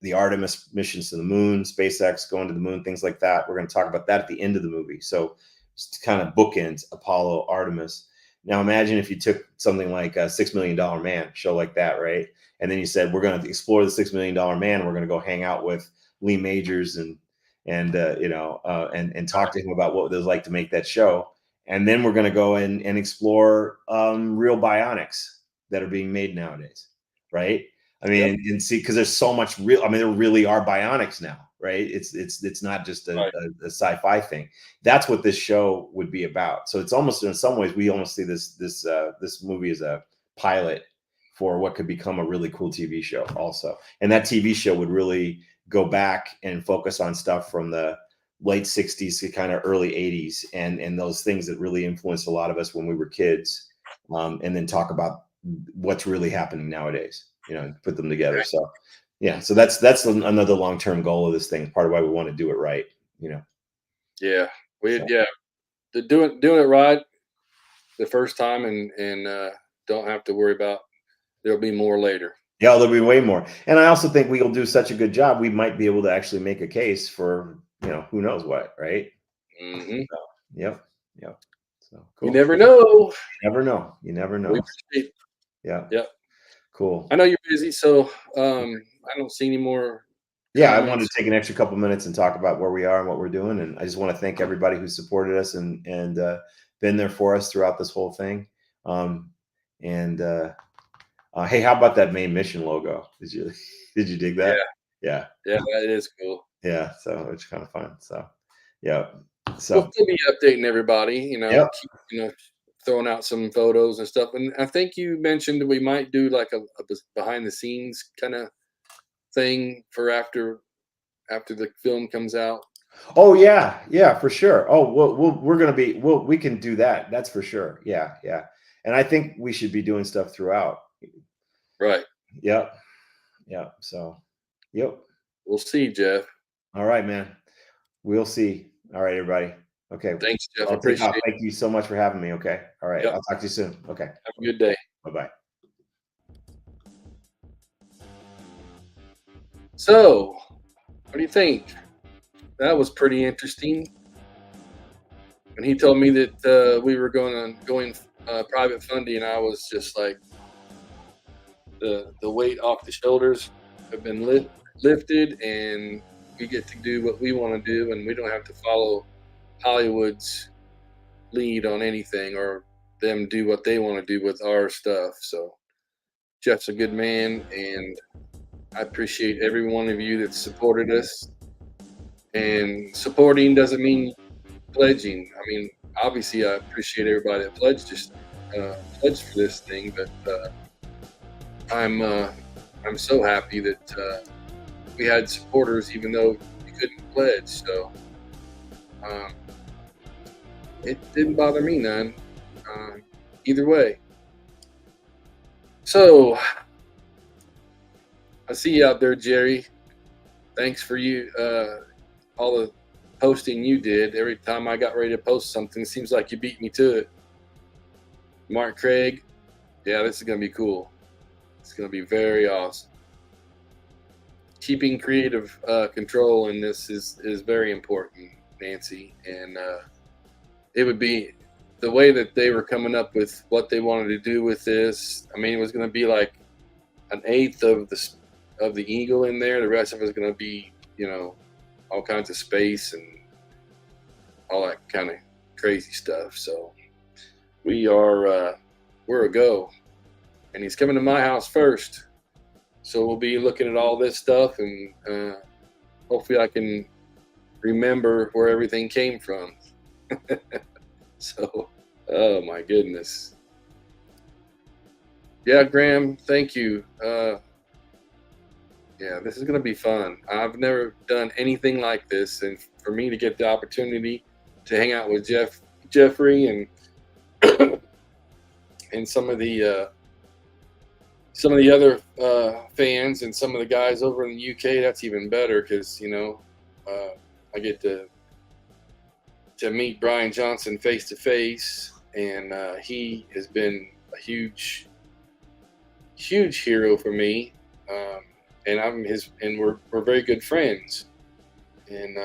Speaker 2: the Artemis missions to the moon, SpaceX going to the moon, things like that. We're going to talk about that at the end of the movie. So just kind of bookends Apollo, Artemis. Now imagine if you took something like a $6 Million Man show like that, right? And then you said, we're going to explore the $6 Million Man. We're going to go hang out with Lee Majors and talk to him about what it was like to make that show. And then we're going to go and explore real bionics that are being made nowadays, right? I mean, and see, because there's so much real. I mean, there really are bionics now, right? It's not just a sci-fi thing. That's what this show would be about. So it's almost, in some ways, we almost see this movie as a pilot for what could become a really cool TV show, also. And that TV show would really go back and focus on stuff from the late 60s to kind of early 80s and those things that really influenced a lot of us when we were kids, and then talk about what's really happening nowadays, put them together. So yeah, so that's another long-term goal of this thing, part of why we want to do it right.
Speaker 1: Yeah, the doing it right the first time, and don't have to worry about, there'll be more later.
Speaker 2: Yeah, there'll be way more. And I also think we'll do such a good job, we might be able to actually make a case for, who knows what, right?
Speaker 1: Mm-hmm.
Speaker 2: So, yep. So cool.
Speaker 1: You never know.
Speaker 2: You never know.
Speaker 1: We appreciate.
Speaker 2: Yeah.
Speaker 1: Yep.
Speaker 2: Cool.
Speaker 1: I know you're busy, so I don't see any more.
Speaker 2: Yeah, I wanted to take an extra couple minutes and talk about where we are and what we're doing. And I just want to thank everybody who supported us and been there for us throughout this whole thing. Hey, how about that main mission logo? Did you dig that?
Speaker 1: Yeah, that is cool.
Speaker 2: Yeah, so it's kind of fun. So yeah. So
Speaker 1: we'll still be updating everybody,
Speaker 2: Yep.
Speaker 1: keep, throwing out some photos and stuff. And I think you mentioned we might do like a behind the scenes kind of thing for after the film comes out.
Speaker 2: Oh yeah, for sure. Oh, we're gonna be. We can do that. That's for sure. Yeah. And I think we should be doing stuff throughout.
Speaker 1: Right.
Speaker 2: Yep. So, yep.
Speaker 1: We'll see, Jeff.
Speaker 2: All right, man. We'll see. All right, everybody. Okay.
Speaker 1: Thanks, Jeff.
Speaker 2: I'll
Speaker 1: Appreciate it.
Speaker 2: Thank you so much for having me. Okay. All right.
Speaker 1: Yep.
Speaker 2: I'll talk to you soon. Okay.
Speaker 1: Have a good day.
Speaker 2: Bye-bye.
Speaker 1: So, what do you think? That was pretty interesting. When he told me that we were going private funding, I was just like, the weight off the shoulders have been lifted, and we get to do what we want to do, and we don't have to follow Hollywood's lead on anything or them do what they want to do with our stuff. So Jeff's a good man, and I appreciate every one of you that supported us. And supporting doesn't mean pledging. I mean, obviously, I appreciate everybody that pledged for this thing, but I'm so happy that we had supporters, even though we couldn't pledge. So it didn't bother me none. Either way. So I see you out there, Jerry. Thanks for all the posting you did. Every time I got ready to post something, it seems like you beat me to it. Mark Craig, yeah, this is gonna be cool. It's going to be very awesome. Keeping creative control in this is very important, Nancy. And it would be the way that they were coming up with what they wanted to do with this. I mean, it was going to be like an eighth of the Eagle in there. The rest of it is going to be, all kinds of space and all that kind of crazy stuff. So we're a go. And he's coming to my house first. So we'll be looking at all this stuff, and hopefully I can remember where everything came from. So, oh my goodness. Yeah, Graham, thank you. Yeah, this is going to be fun. I've never done anything like this. And for me to get the opportunity to hang out with Jeffrey and and some of the some of the other fans and some of the guys over in the UK, that's even better because I get to meet Brian Johnson face to face, and he has been a huge hero for me, and we're very good friends, and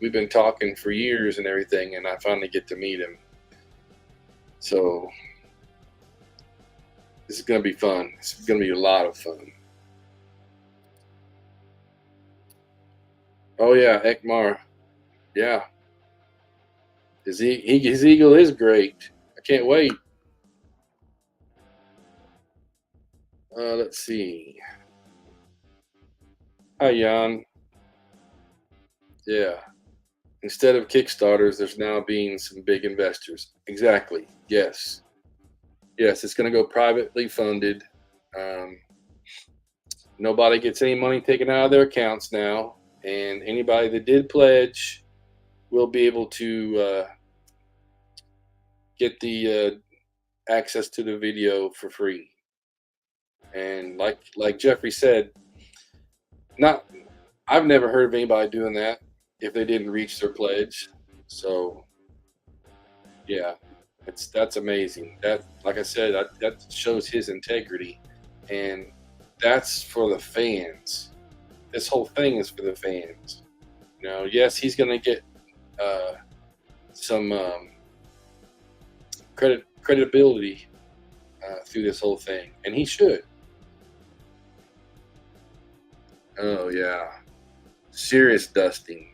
Speaker 1: we've been talking for years and everything, and I finally get to meet him. So this is going to be fun. This is going to be a lot of fun. Oh yeah, Ekmar. Yeah. His eagle is great. I can't wait. Let's see. Hi, Jan. Yeah. Instead of Kickstarters, there's now being some big investors. Exactly. Yes. Yes, it's going to go privately funded. Nobody gets any money taken out of their accounts now. And anybody that did pledge will be able to get the access to the video for free. And like Jeffrey said, I've never heard of anybody doing that if they didn't reach their pledge. So yeah, that's amazing. That, like I said, that shows his integrity, and that's for the fans. This whole thing is for the fans. Yes, he's going to get some credibility through this whole thing, and he should. Oh yeah, serious dusting.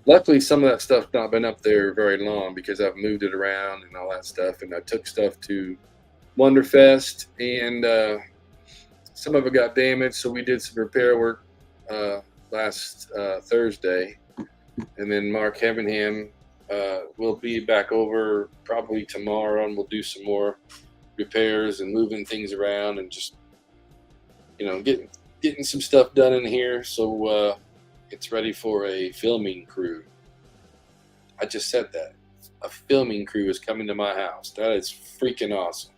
Speaker 1: Luckily, some of that stuff's not been up there very long because I've moved it around and all that stuff, and I took stuff to Wonderfest, and some of it got damaged, so we did some repair work last Thursday, and then Mark Heavenham will be back over probably tomorrow, and we'll do some more repairs and moving things around and just getting some stuff done in here, so it's ready for a filming crew. I just said that. A filming crew is coming to my house. That is freaking awesome.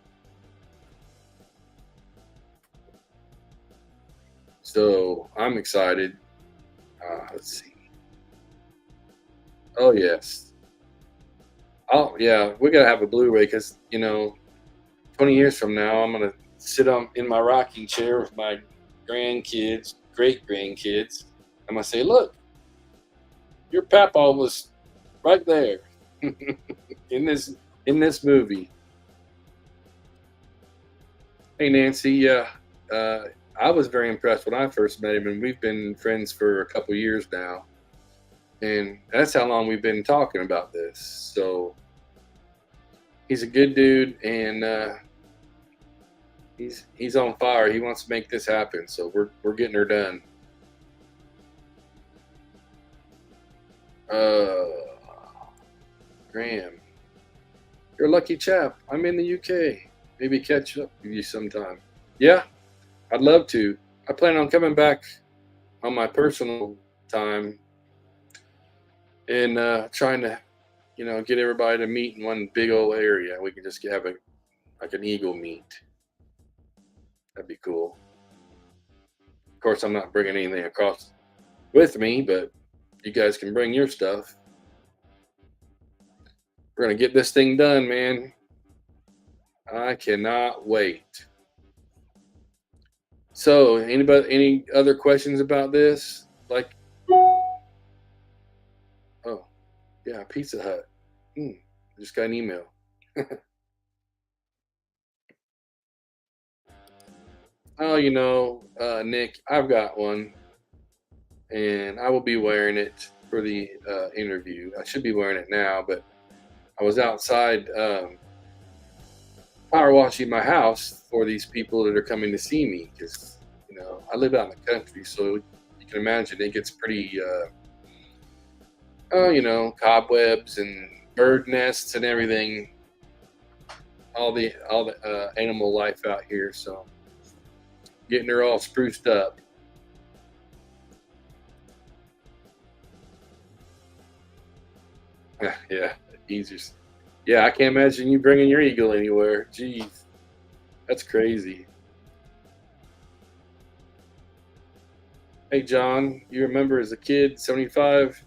Speaker 1: So I'm excited. Let's see. Oh yes. Oh yeah, we gotta have a Blu-ray because 20 years from now, I'm gonna sit in my rocking chair with my grandkids, great grandkids. I'm gonna say, look, your papa was right there in this movie. Hey Nancy, yeah, I was very impressed when I first met him, and we've been friends for a couple years now, and that's how long we've been talking about this. So he's a good dude, and he's on fire. He wants to make this happen, so we're getting her done. Graham, you're a lucky chap. I'm in the UK. Maybe catch up with you sometime. Yeah, I'd love to. I plan on coming back on my personal time and trying to, get everybody to meet in one big old area. We can just have an eagle meet. That'd be cool. Of course, I'm not bringing anything across with me, but you guys can bring your stuff. We're going to get this thing done, man. I cannot wait. So, any other questions about this? Oh, yeah, Pizza Hut. Just got an email. Oh, Nick, I've got one, and I will be wearing it for the interview. I should be wearing it now, but I was outside power washing my house for these people that are coming to see me because, I live out in the country, so you can imagine it gets pretty, cobwebs and bird nests and everything, all the animal life out here. So getting her all spruced up. Yeah, easier. Yeah, I can't imagine you bringing your eagle anywhere. Jeez, that's crazy. Hey, John, you remember as a kid, 75,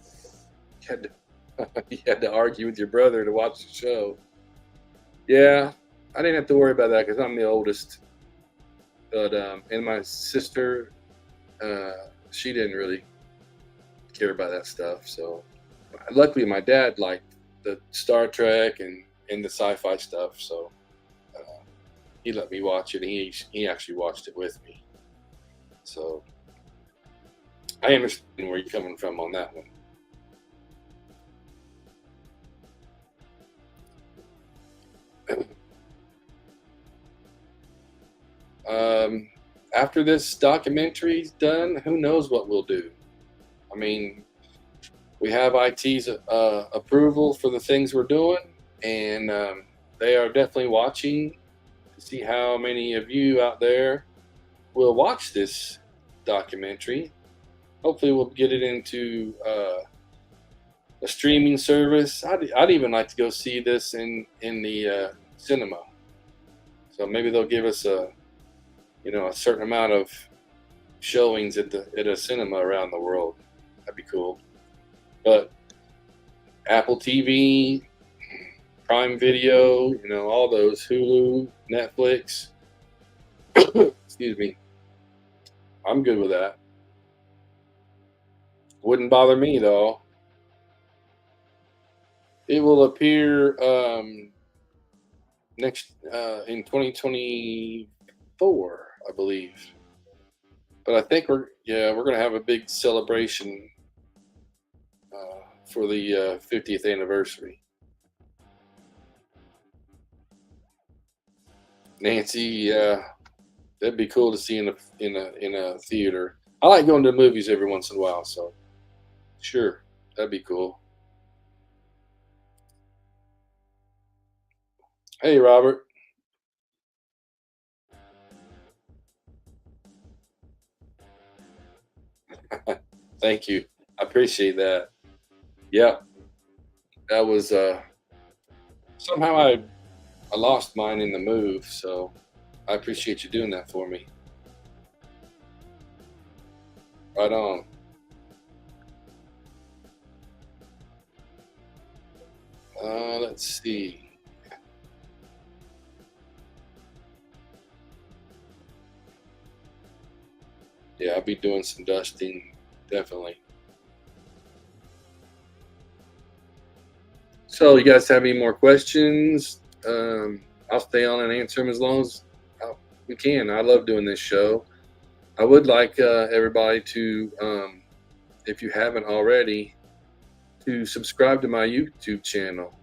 Speaker 1: you had you had to argue with your brother to watch the show. Yeah, I didn't have to worry about that because I'm the oldest. But and my sister, uh, she didn't really care about that stuff. So luckily, my dad liked the Star Trek and the sci-fi stuff. So uh, he let me watch it. And he actually watched it with me. So I understand where you're coming from on that one. Um, After this documentary's done, who knows what we'll do? I mean, we have IT's approval for the things we're doing, and they are definitely watching to see how many of you out there will watch this documentary. Hopefully, we'll get it into a streaming service. I'd even like to go see this in the cinema. So maybe they'll give us a certain amount of showings at a cinema around the world. That'd be cool. But Apple TV, Prime Video, all those, Hulu, Netflix. Excuse me. I'm good with that. Wouldn't bother me though. It will appear next in 2024, I believe. But I think we're gonna have a big celebration for the 50th anniversary. Nancy, yeah, that'd be cool to see in a theater. I like going to the movies every once in a while, so sure, that'd be cool. Hey, Robert, thank you. I appreciate that. Yeah, that was somehow I lost mine in the move, so I appreciate you doing that for me. Right on. Let's see. Yeah, I'll be doing some dusting, definitely. So, you guys have any more questions? I'll stay on and answer them as long as we can. I love doing this show. I would like everybody to, if you haven't already, to subscribe to my YouTube channel.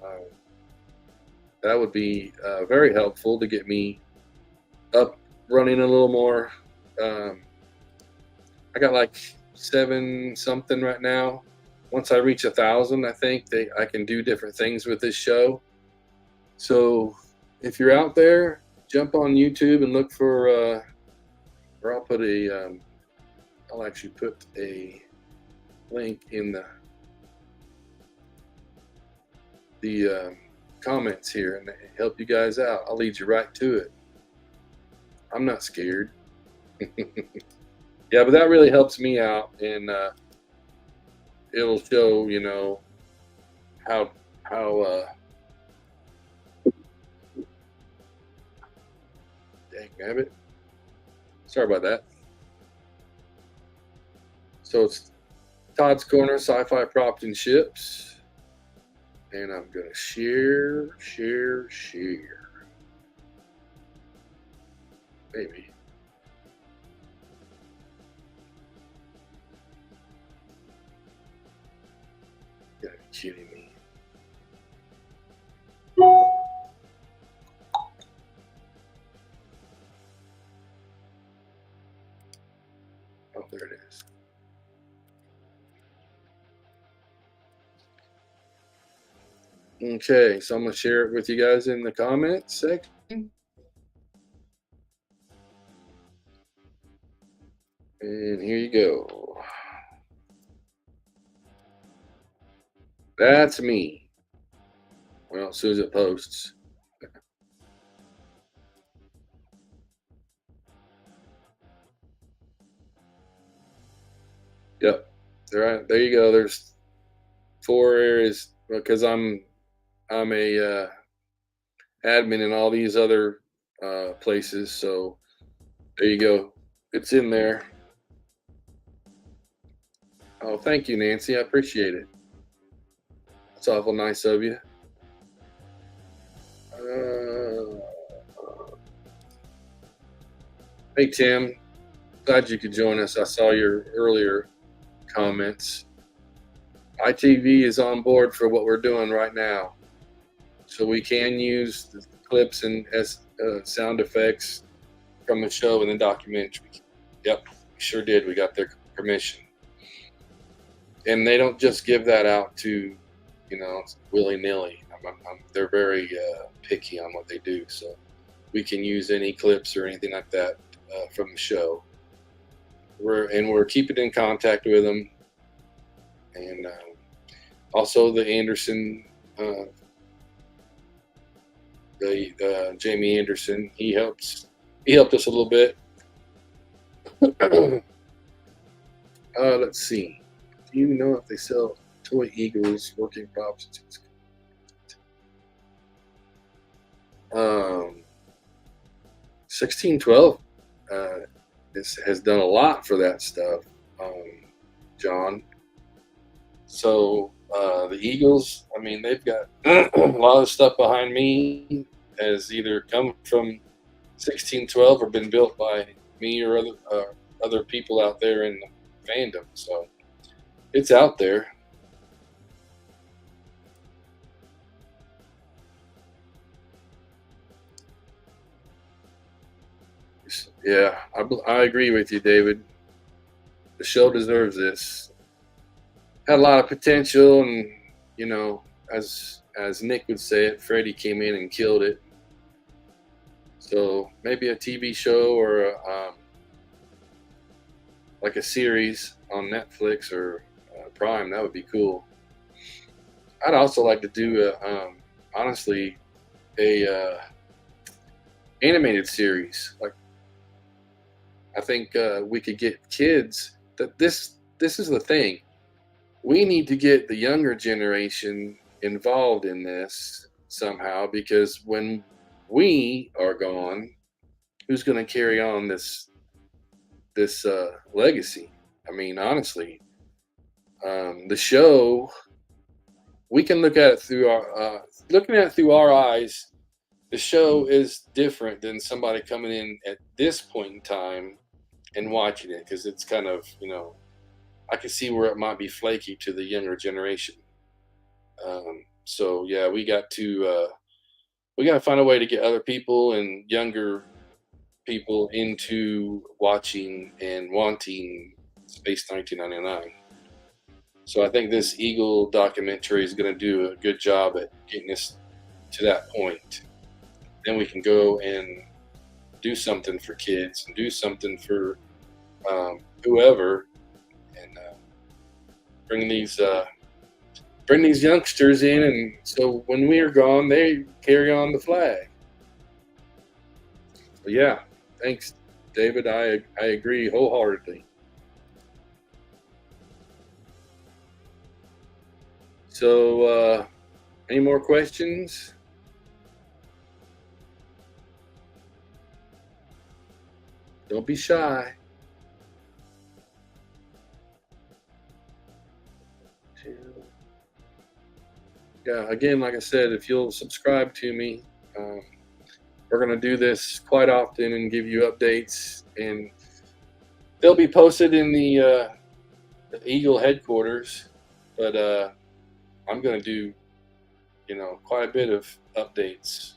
Speaker 1: Uh, that would be very helpful to get me up running a little more. Um, I got like 7 something right now. Once I reach 1,000, I think I can do different things with this show. So if you're out there, jump on YouTube and look for, or I'll actually put a link in the comments here and help you guys out. I'll lead you right to it. I'm not scared. Yeah, but that really helps me out, and it'll show, how dang rabbit. Sorry about that. So it's Todd's Corner, Sci-Fi Props and Ships, and I'm gonna share. Maybe. You gotta be kidding me. Oh, there it is. Okay, so I'm gonna share it with you guys in the comments section. And here you go. That's me. Well, as soon as it posts. Yep. There you go. There's 4 areas because I'm a admin in all these other places. So there you go. It's in there. Oh, thank you, Nancy. I appreciate it. That's awful nice of you. Uh, hey, Tim. Glad you could join us. I saw your earlier comments. ITV is on board for what we're doing right now. So we can use the clips and sound effects from the show in the documentary. Yep, we sure did. We got their permission. And they don't just give that out to, willy-nilly. They're very picky on what they do. So we can use any clips or anything like that from the show. We're keeping in contact with them. And also the Anderson, Jamie Anderson, he helped us a little bit. Let's see. Do you know if they sell toy eagles working props? 1612 has done a lot for that stuff, John. So the Eagles, I mean, they've got a lot of stuff behind me has either come from 1612 or been built by me or other people out there in the fandom. So it's out there. Yeah, I agree with you, David. The show deserves this. Had a lot of potential, and as Nick would say it, Freddie came in and killed it. So maybe a TV show or like a series on Netflix or Prime, that would be cool. I'd also like to do honestly a animated series. Like I think we could get kids. This is the thing. We need to get the younger generation involved in this somehow, because when we are gone, who's going to carry on this legacy? I mean, honestly, the show, we can look at it through our looking at it through our eyes. The show is different than somebody coming in at this point in time and watching it, because it's kind of I can see where it might be flaky to the younger generation. So yeah, we got to find a way to get other people and younger people into watching and wanting Space 1999. So I think this Eagle documentary is going to do a good job at getting us to that point. Then we can go and do something for kids and do something for whoever, and bring these youngsters in, and so when we are gone, they carry on the flag. So yeah, thanks, David. I agree wholeheartedly. So any more questions? Don't be shy. Yeah, again, like I said, if you'll subscribe to me, we're going to do this quite often and give you updates, and they'll be posted in the Eagle headquarters. But I'm going to do, quite a bit of updates,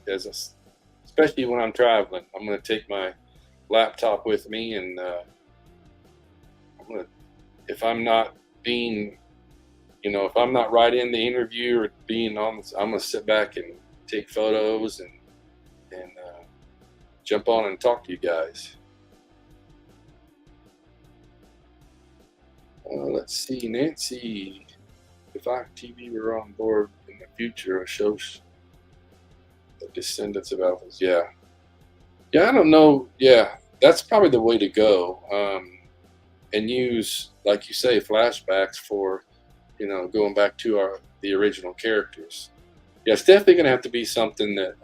Speaker 1: especially when I'm traveling. I'm going to take my laptop with me, and if I'm not being, if I'm not right in the interview or being on, I'm gonna sit back and take photos and jump on and talk to you guys. Let's see, Nancy. If ITV were on board in the future, a show the descendants of Alphas. Yeah, I don't know. Yeah, that's probably the way to go. and use, like you say, flashbacks for, going back to the original characters. Yeah, it's definitely going to have to be something that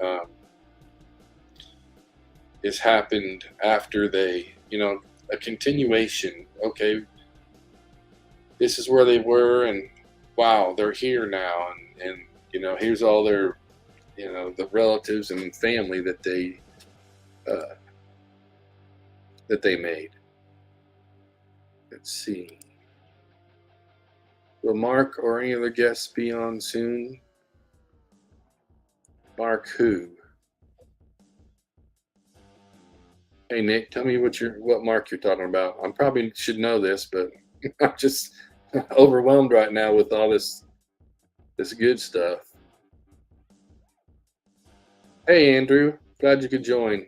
Speaker 1: has happened after they, a continuation. Okay, this is where they were, and wow, they're here now, and here's all their, the relatives and family uh, that they made. Let's see. Will Mark or any other guests be on soon? Mark who? Hey Nick, tell me what Mark you're talking about. I probably should know this, but I'm just overwhelmed right now with all this good stuff. Hey Andrew, glad you could join.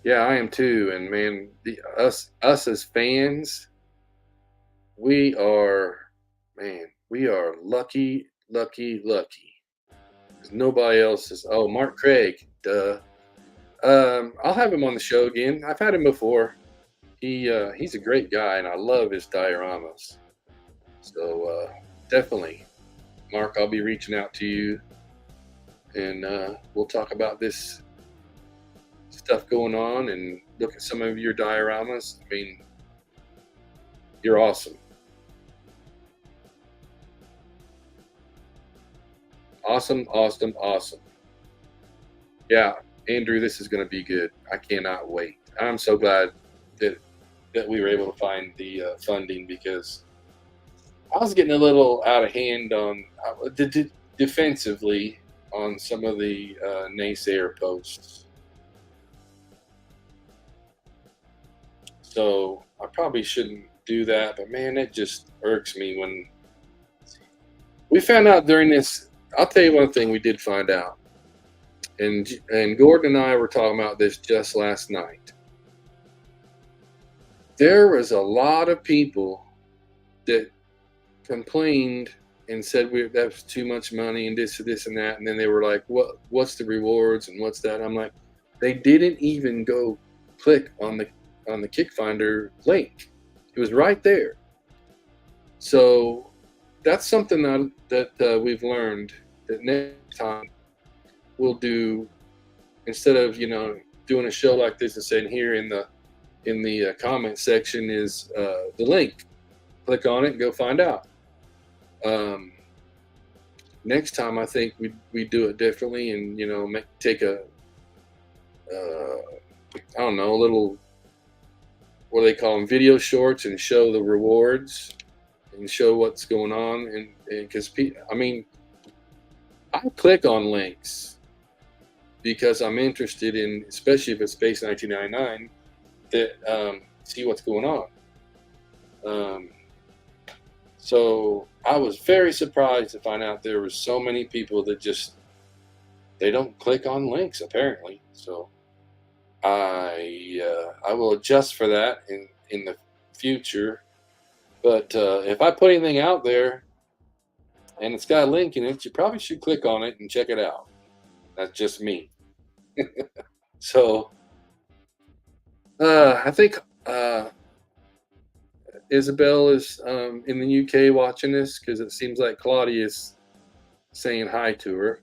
Speaker 1: Yeah, I am too. And man, us as fans, we are we are lucky, lucky, lucky. 'Cause nobody else is. Oh, Mark Craig, duh. I'll have him on the show again. I've had him before. He's a great guy, and I love his dioramas. So definitely, Mark, I'll be reaching out to you, and we'll talk about this stuff going on and look at some of your dioramas. I mean, you're awesome. Awesome, awesome, awesome. Yeah, Andrew, this is going to be good. I cannot wait. I'm so glad that we were able to find the funding, because I was getting a little out of hand on defensively on some of the naysayer posts. So I probably shouldn't do that, but man, it just irks me when we found out during this. I'll tell you one thing we did find out, and Gordon and I were talking about this just last night. There was a lot of people that complained and said that was too much money and this and that, and then they were like, what's the rewards and what's that? I'm like, they didn't even go click on the Kickfinder link. It was right there. So that's something that we've learned, that next time we'll do, instead of doing a show like this and saying here in the comment section is the link, click on it and go find out. Next time I think we do it differently, and take a I don't know, a little, what do they call them, video shorts, and show the rewards and show what's going on. And because I click on links because I'm interested in, especially if it's Space 1999, that see what's going on. So I was very surprised to find out there were so many people that they don't click on links, apparently. So I will adjust for that in the future. But if I put anything out there and it's got a link in it, you probably should click on it and check it out. That's just me. So I think Isabel is in the UK watching this, because it seems like Claudia is saying hi to her.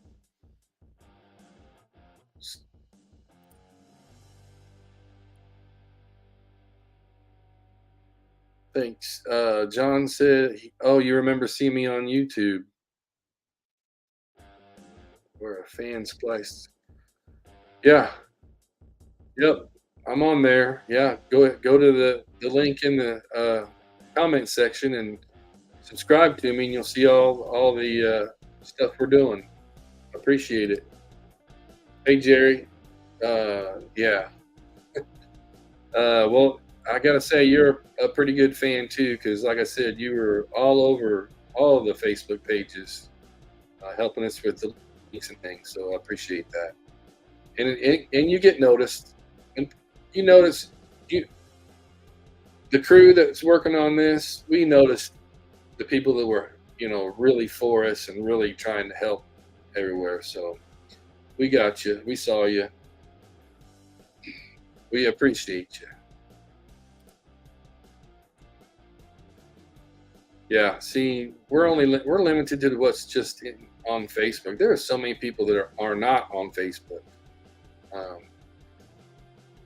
Speaker 1: Thanks. John said, oh, you remember seeing me on YouTube? We're a fan spliced. Yeah. Yep. I'm on there. Yeah. Go to the link in the comment section and subscribe to me, and you'll see all the stuff we're doing. Appreciate it. Hey Jerry. Yeah. Well, I gotta say, you're a pretty good fan too, because like I said, you were all over all of the Facebook pages, helping us with the links and things. So I appreciate that. And you get noticed, and you notice the crew that's working on this. We noticed the people that were really for us and really trying to help everywhere. So we got you. We saw you. We appreciate you. Yeah, see, we're limited to what's just on Facebook. There are so many people that are not on Facebook. Um,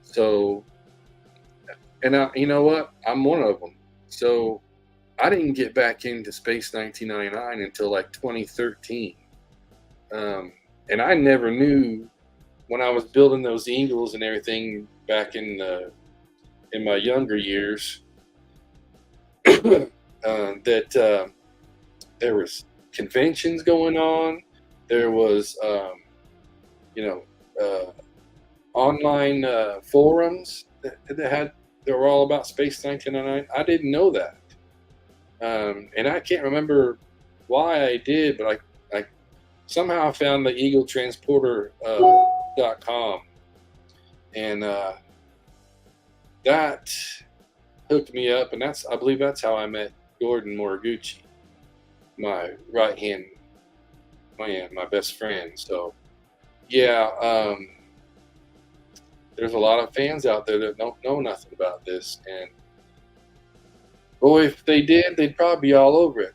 Speaker 1: so, and you know what? I'm one of them. So I didn't get back into Space 1999 until like 2013. Um, and I never knew when I was building those Eagles and everything back in my younger years that there was conventions going on. There was, you know, online forums that were all about Space 1999. I didn't know that, and I can't remember why I did, but I somehow I found the Eagle Transporter .com, and that hooked me up, and I believe that's how I met Gordon Moriguchi, my right hand man, my best friend. So yeah, there's a lot of fans out there that don't know nothing about this, and boy, if they did, they'd probably be all over it.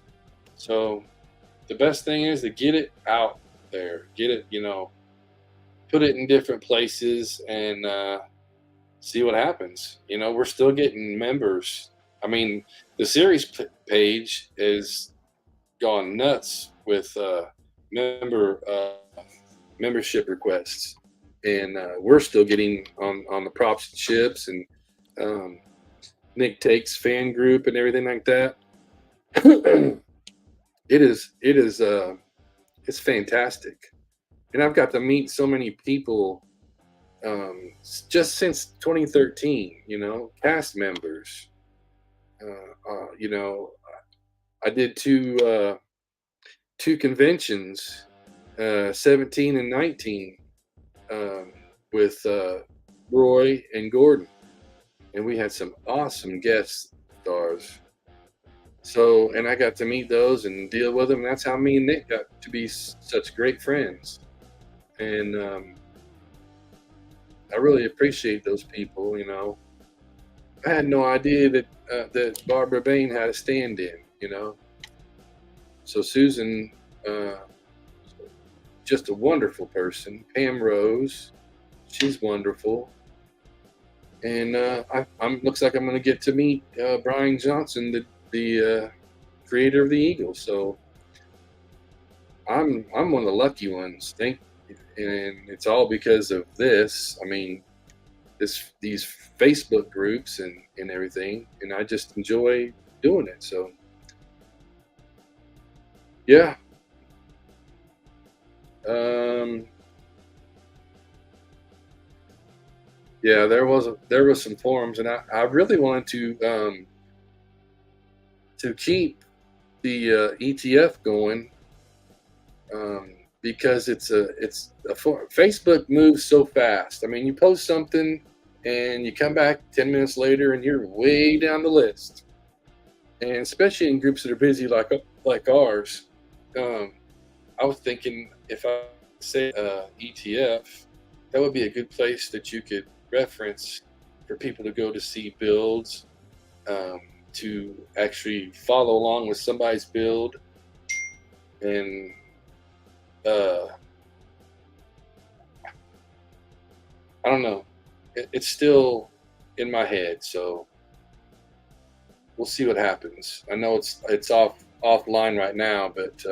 Speaker 1: So the best thing is to get it out there, get it, put it in different places, and see what happens. We're still getting members. I mean, the series page is gone nuts with membership requests, and we're still getting on the props and chips and um, Nick Takes fan group and everything like that. It is it's fantastic, and I've got to meet so many people just since 2013. Cast members. I did two conventions, 17 and 19, um, with Roy and Gordon, and we had some awesome guest stars. So, and I got to meet those and deal with them. And that's how me and Nick got to be such great friends. And I really appreciate those people. I had no idea that Barbara Bain had a stand-in. So Susan, uh, just a wonderful person. Pam Rose, she's wonderful. And looks like I'm going to get to meet Brian Johnson, the creator of the Eagle. So I'm one of the lucky ones. And it's all because of this. I mean, these Facebook groups and everything, and I just enjoy doing it. So yeah. Um, yeah, there was some forums, and I really wanted to keep the ETF going, because Facebook moves so fast. I mean, you post something and you come back 10 minutes later and you're way down the list, and especially in groups that are busy like ours. I was thinking, if I say ETF, that would be a good place that you could reference for people to go to see builds, to actually follow along with somebody's build, and I don't know. It's still in my head, so we'll see what happens. I know it's offline right now, but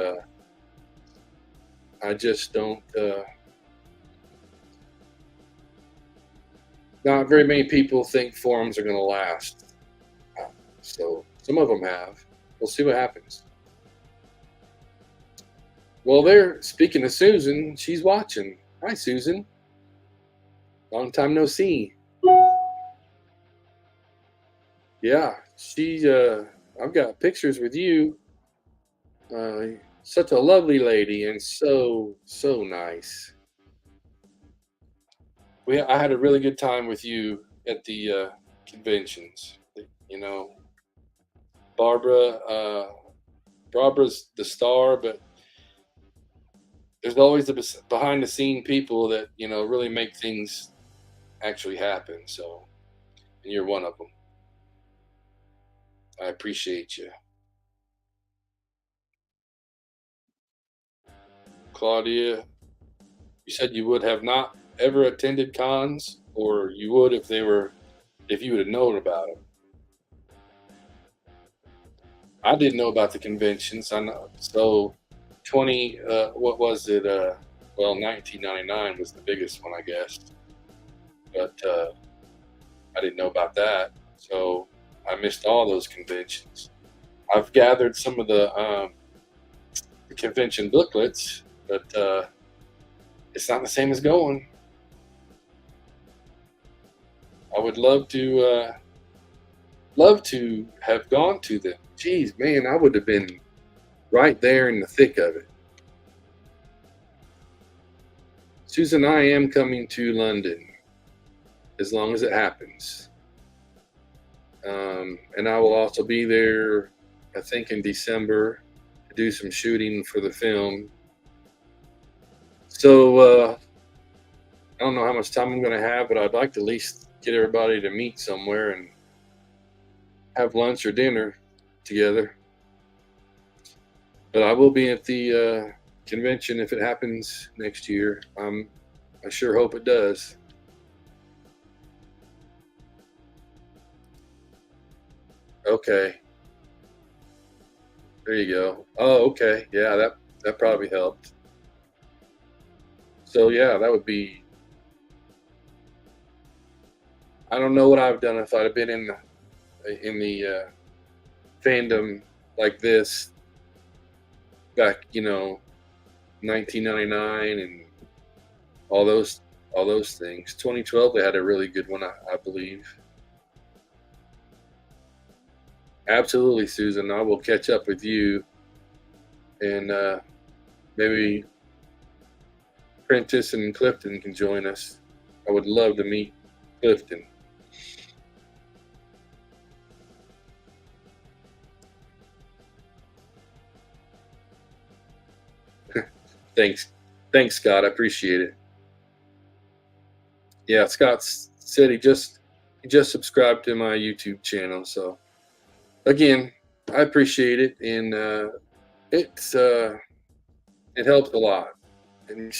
Speaker 1: I just don't. Not very many people think forums are going to last, so some of them have. We'll see what happens. Well, speaking of Susan, she's watching. Hi, Susan. Long time no see. Yeah, I've got pictures with you. Such a lovely lady, and so nice. I had a really good time with you at the conventions. You know, Barbara. Barbara's the star, but there's always the behind the scene people that really make things actually happen. So, and you're one of them. I appreciate you. Claudia, you said you would have not ever attended cons, or you would if you would have known about them. I didn't know about the conventions. I know. So what was it? Well, 1999 was the biggest one, I guess. But I didn't know about that. So I missed all those conventions. I've gathered some of the convention booklets, but it's not the same as going. I would love to have gone to them. Geez, man, I would have been right there in the thick of it. Susan, I am coming to London as long as it happens. And I will also be there, I think, in December to do some shooting for the film. So I don't know how much time I'm going to have, but I'd like to at least get everybody to meet somewhere and have lunch or dinner together. But I will be at the convention if it happens next year. I sure hope it does. Okay. There you go. Oh, okay. Yeah, that probably helped. So yeah, that would be. I don't know what I've done if I'd have been in the fandom like this back, 1999 and all those things. 2012 they had a really good one, I believe. Absolutely, Susan. I will catch up with you, and maybe Prentice and Clifton can join us. I would love to meet Clifton. Thanks, Scott. I appreciate it. Yeah, Scott said he just subscribed to my YouTube channel. So again, I appreciate it, and it helps a lot. And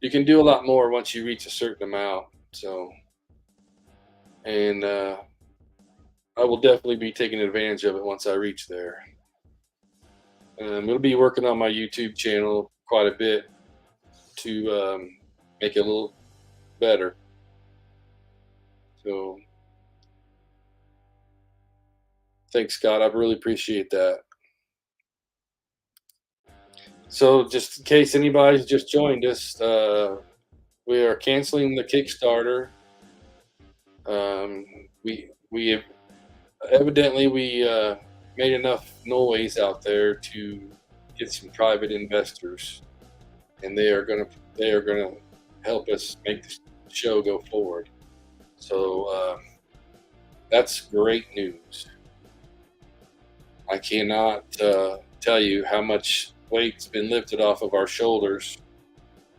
Speaker 1: you can do a lot more once you reach a certain amount. So, and I will definitely be taking advantage of it once I reach there. I'm going to be working on my YouTube channel quite a bit to make it a little better. So, thanks, Scott. I really appreciate that. So, just in case anybody's just joined us, we are canceling the Kickstarter. We have, evidently we made enough noise out there to get some private investors, and they are gonna help us make the show go forward. So that's great news. I cannot tell you how much weight's been lifted off of our shoulders,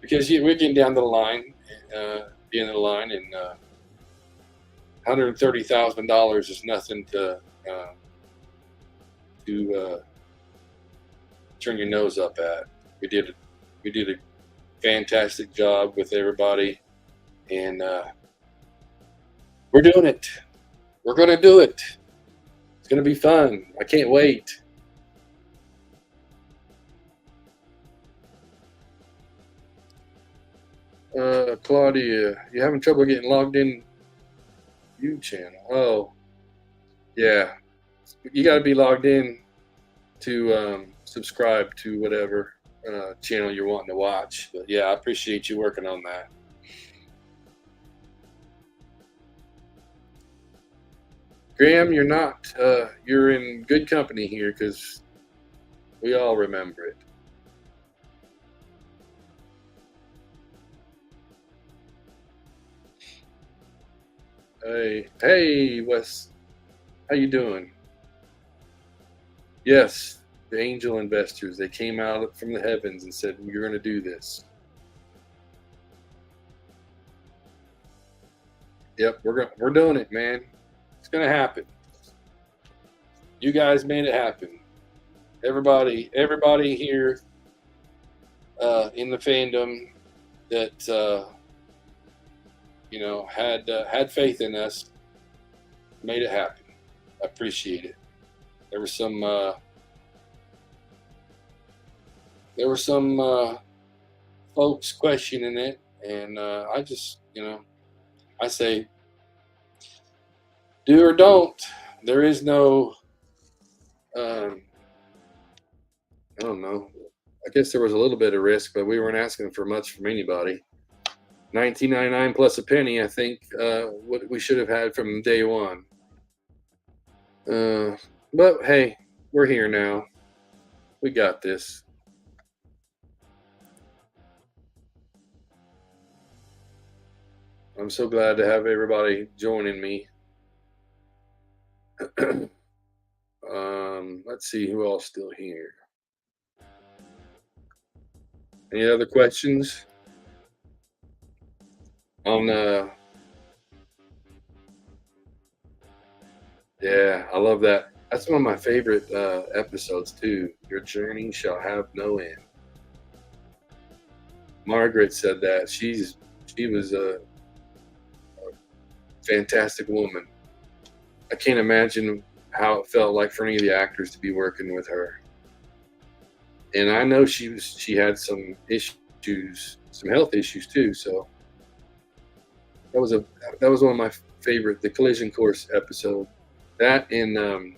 Speaker 1: because we're getting down to the line, the end of the line, and $130,000 is nothing to turn your nose up at. We did a fantastic job with everybody, and we're doing it. We're going to do it. It's going to be fun. I can't wait. Claudia, you having trouble getting logged in? You channel. Oh, yeah. You got to be logged in to subscribe to whatever channel you're wanting to watch. But yeah, I appreciate you working on that. Graham, you're not. You're in good company here because we all remember it. Hey, Wes. How you doing? Yes, the angel investors. They came out from the heavens and said, "You're going to do this." Yep, we're doing it, man. It's gonna happen. You guys made it happen. Everybody here in the fandom that had faith in us made it happen. I appreciate it. There were some folks questioning it, and I just I say do or don't. There is no I don't know. I guess there was a little bit of risk, but we weren't asking for much from anybody. $19.99 plus a penny, I think, what we should have had from day one. But hey, we're here now. We got this. I'm so glad to have everybody joining me. Let's see who else still here. Any other questions on yeah, I love that. That's one of my favorite episodes too. Your journey shall have no end. Margaret said that. She was a fantastic woman. I can't imagine how it felt like for any of the actors to be working with her. And I know she had some issues, some health issues too. So that was one of my favorite, the collision course episode. That and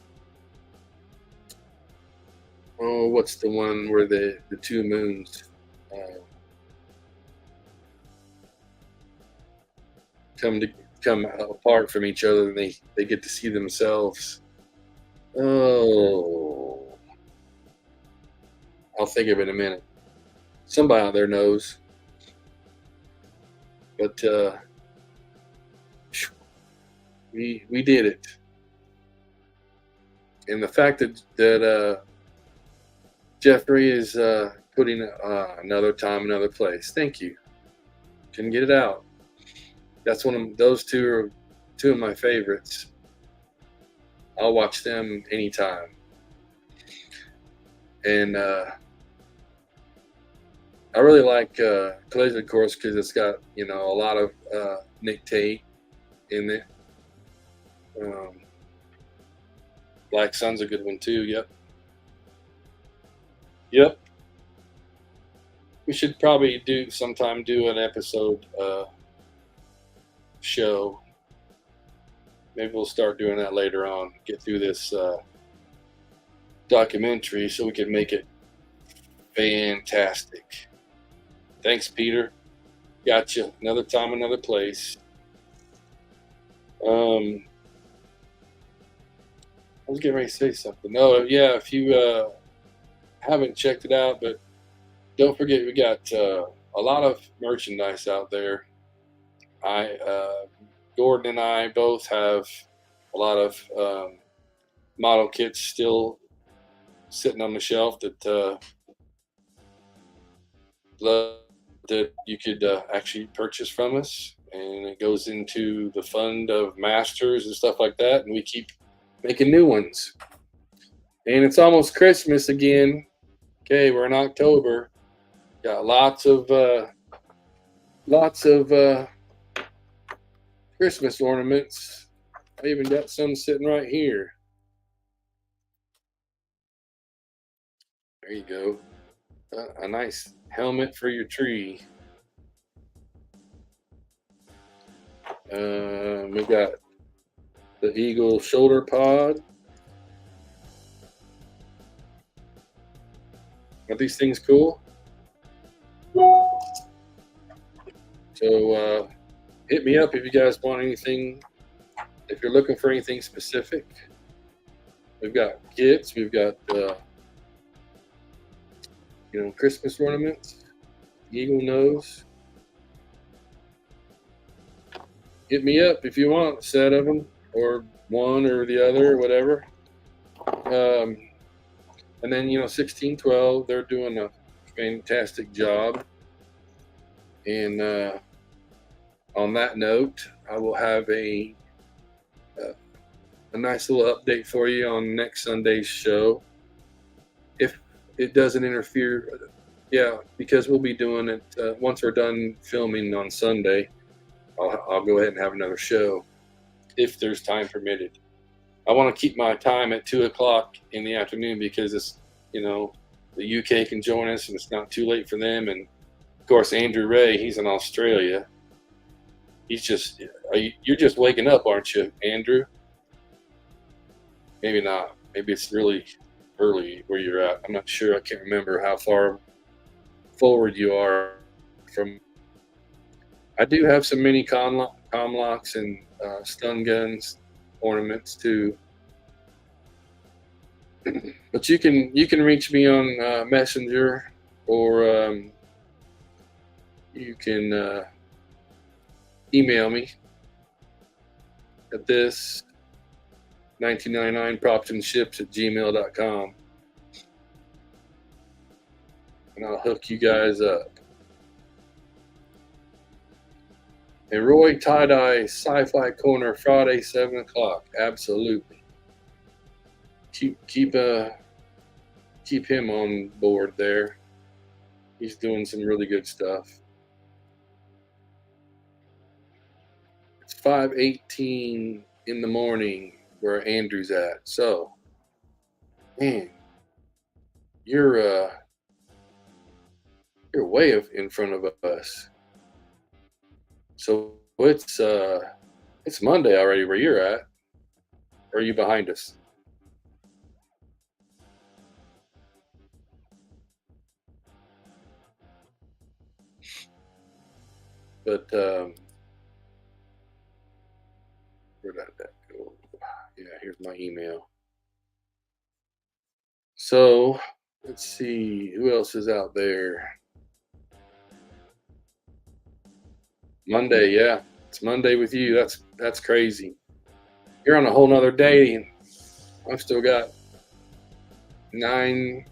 Speaker 1: what's the one where the two moons come apart from each other, and they get to see themselves. Oh, I'll think of it in a minute. Somebody out there knows. But we did it. And the fact that Jeffrey is putting another time, another place. Thank you. Couldn't get it out. That's those two are two of my favorites. I'll watch them anytime. And I really like Collision Course because it's got a lot of Nick Tate in it. Black Sun's a good one too. Yep. We should probably do an episode show. Maybe we'll start doing that later on. Get through this documentary so we can make it fantastic. Thanks, Peter. Gotcha. Another time, another place. I was getting ready to say something. Oh, yeah, if you haven't checked it out, but don't forget we got a lot of merchandise out there. Gordon and I both have a lot of model kits still sitting on the shelf that you could actually purchase from us, and it goes into the fund of masters and stuff like that, and we keep making new ones. And it's almost Christmas again. Okay, we're in October. Got lots of Christmas ornaments. I even got some sitting right here. There you go. A nice helmet for your tree. We got the Eagle shoulder pod. Are these things cool? So hit me up if you guys want anything. If you're looking for anything specific, we've got kits. We've got Christmas ornaments, eagle nose. Hit me up if you want a set of them, or one or the other, or whatever. And then 1612, they're doing a fantastic job. And on that note, I will have a nice little update for you on next Sunday's show. If it doesn't interfere, yeah, because we'll be doing it once we're done filming on Sunday. I'll go ahead and have another show if there's time permitted. I want to keep my time at 2 o'clock in the afternoon because it's, the UK can join us and it's not too late for them. And of course, Andrew Ray, he's in Australia. You're just waking up, aren't you, Andrew? Maybe not. Maybe it's really early where you're at. I'm not sure. I can't remember how far forward you are from. I do have some mini comm locks and stun guns ornaments too. But you can reach me on Messenger, or you can email me at this 1999propsandships@gmail.com, and I'll hook you guys up. And Roy Tie-Dye Sci-Fi Corner Friday 7 o'clock. Absolutely. Keep him on board there. He's doing some really good stuff. It's 5:18 in the morning where Andrew's at. So, man, you're way in front of us. So it's Monday already where you're at. Or are you behind us? But where did that go? Yeah, here's my email. So let's see who else is out there. Monday, yeah, it's Monday with you. That's crazy. You're on a whole nother day, and I've still got nine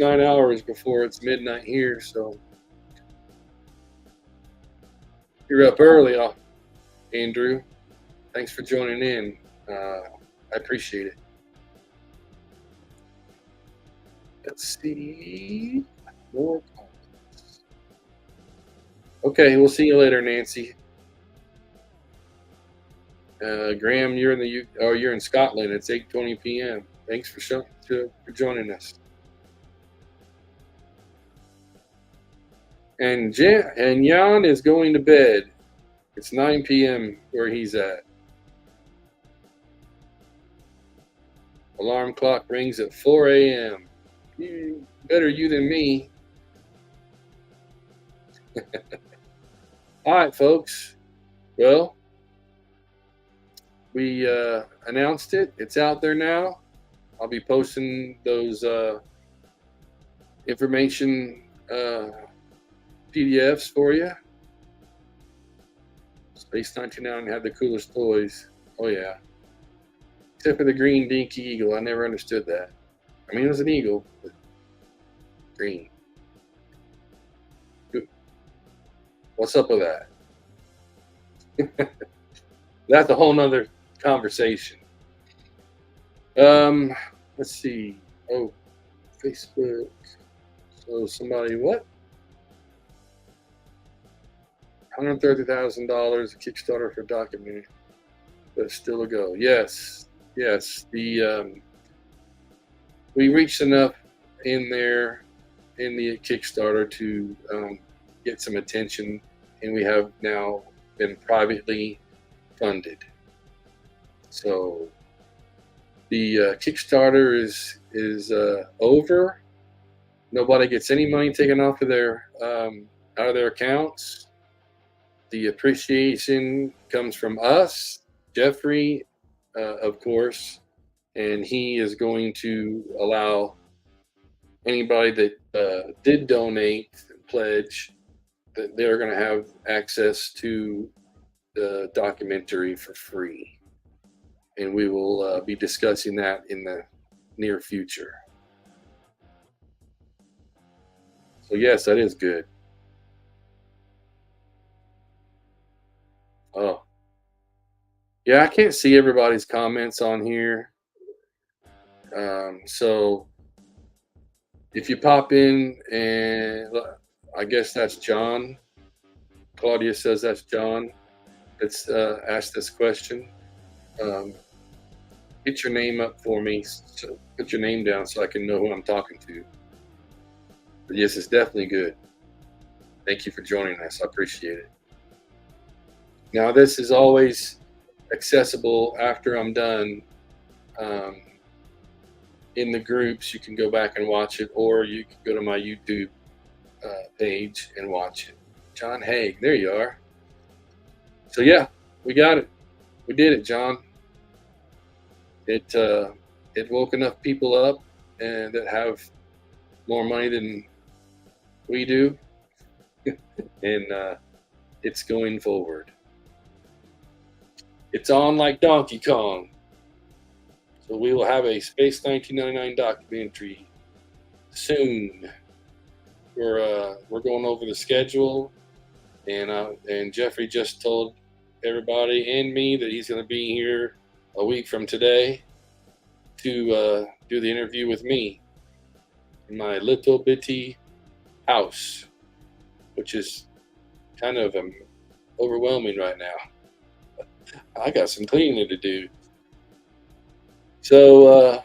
Speaker 1: hours before it's midnight here. So you're up early, Andrew. Thanks for joining in. I appreciate it. Let's see more comments. Okay, we'll see you later, Nancy. Graham, you're you're in Scotland. It's 8:20 p.m. Thanks for joining us. And Jan is going to bed. It's 9 p.m. where he's at. Alarm clock rings at 4 a.m. Better you than me. All right, folks. Well, we announced it. It's out there now. I'll be posting those information PDFs for you. Space 99 had the coolest toys. Oh, yeah. Except for the green dinky eagle. I never understood that. I mean, it was an eagle, but green. What's up with that? That's a whole nother conversation. Let's see. Oh, Facebook. So somebody, what? $130,000 Kickstarter for documentary, but still a go. Yes. The we reached enough in there in the Kickstarter to get some attention, and we have now been privately funded. So the Kickstarter is over. Nobody gets any money taken off of their out of their accounts. The appreciation comes from us, Jeffrey, of course, and he is going to allow anybody that did donate, pledge, that they're going to have access to the documentary for free. And we will be discussing that in the near future. So yes, that is good. Yeah, I can't see everybody's comments on here. So if you pop in and I guess that's John. Claudia says that's John that's asked this question. Um, get your name up for me. So put your name down so I can know who I'm talking to. But yes, it's definitely good. Thank you for joining us. I appreciate it. Now, this is always accessible after I'm done. Um, in the groups, you can go back and watch it, or you can go to my YouTube page and watch it. John Haig, there you are. So yeah, we got it. We did it, John. It woke enough people up and that have more money than we do, and it's going forward. It's on like Donkey Kong. So we will have a Space 1999 documentary soon. We're going over the schedule, and Jeffrey just told everybody and me that he's going to be here a week from today to do the interview with me in my little bitty house, which is kind of overwhelming right now. I got some cleaning to do. So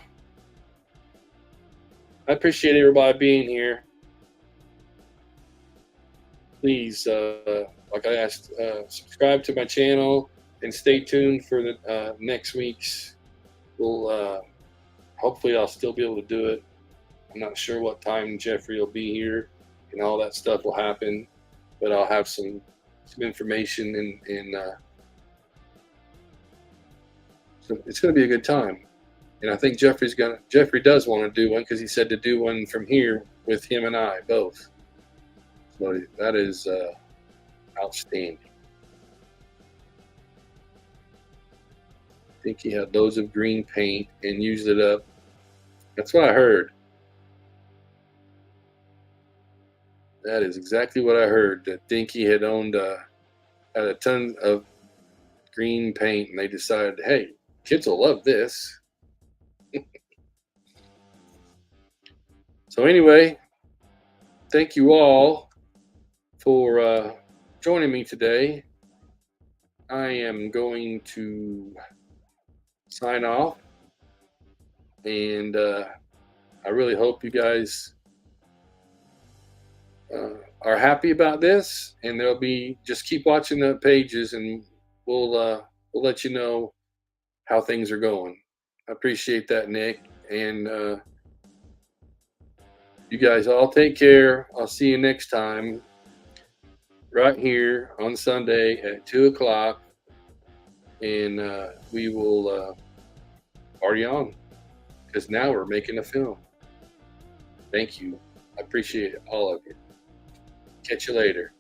Speaker 1: I appreciate everybody being here. Please, like I asked, subscribe to my channel and stay tuned for the next week's. We'll hopefully I'll still be able to do it. I'm not sure what time Jeffrey will be here and all that stuff will happen, but I'll have some information and so it's going to be a good time. And I think Jeffrey does want to do one because he said to do one from here with him and I both. So that is outstanding. I think he had loads of green paint and used it up. That's what I heard. That is exactly what I heard. That Dinky had had a ton of green paint, and they decided, hey, kids will love this. So anyway, thank you all for joining me today. I am going to sign off, and I really hope you guys are happy about this, and there'll be, just keep watching the pages, and we'll let you know how things are going. I appreciate that, Nick, and you guys all take care. I'll see you next time right here on Sunday at 2 o'clock, and we will party on, because now we're making a film. Thank you. I appreciate it, all of you. Catch you later.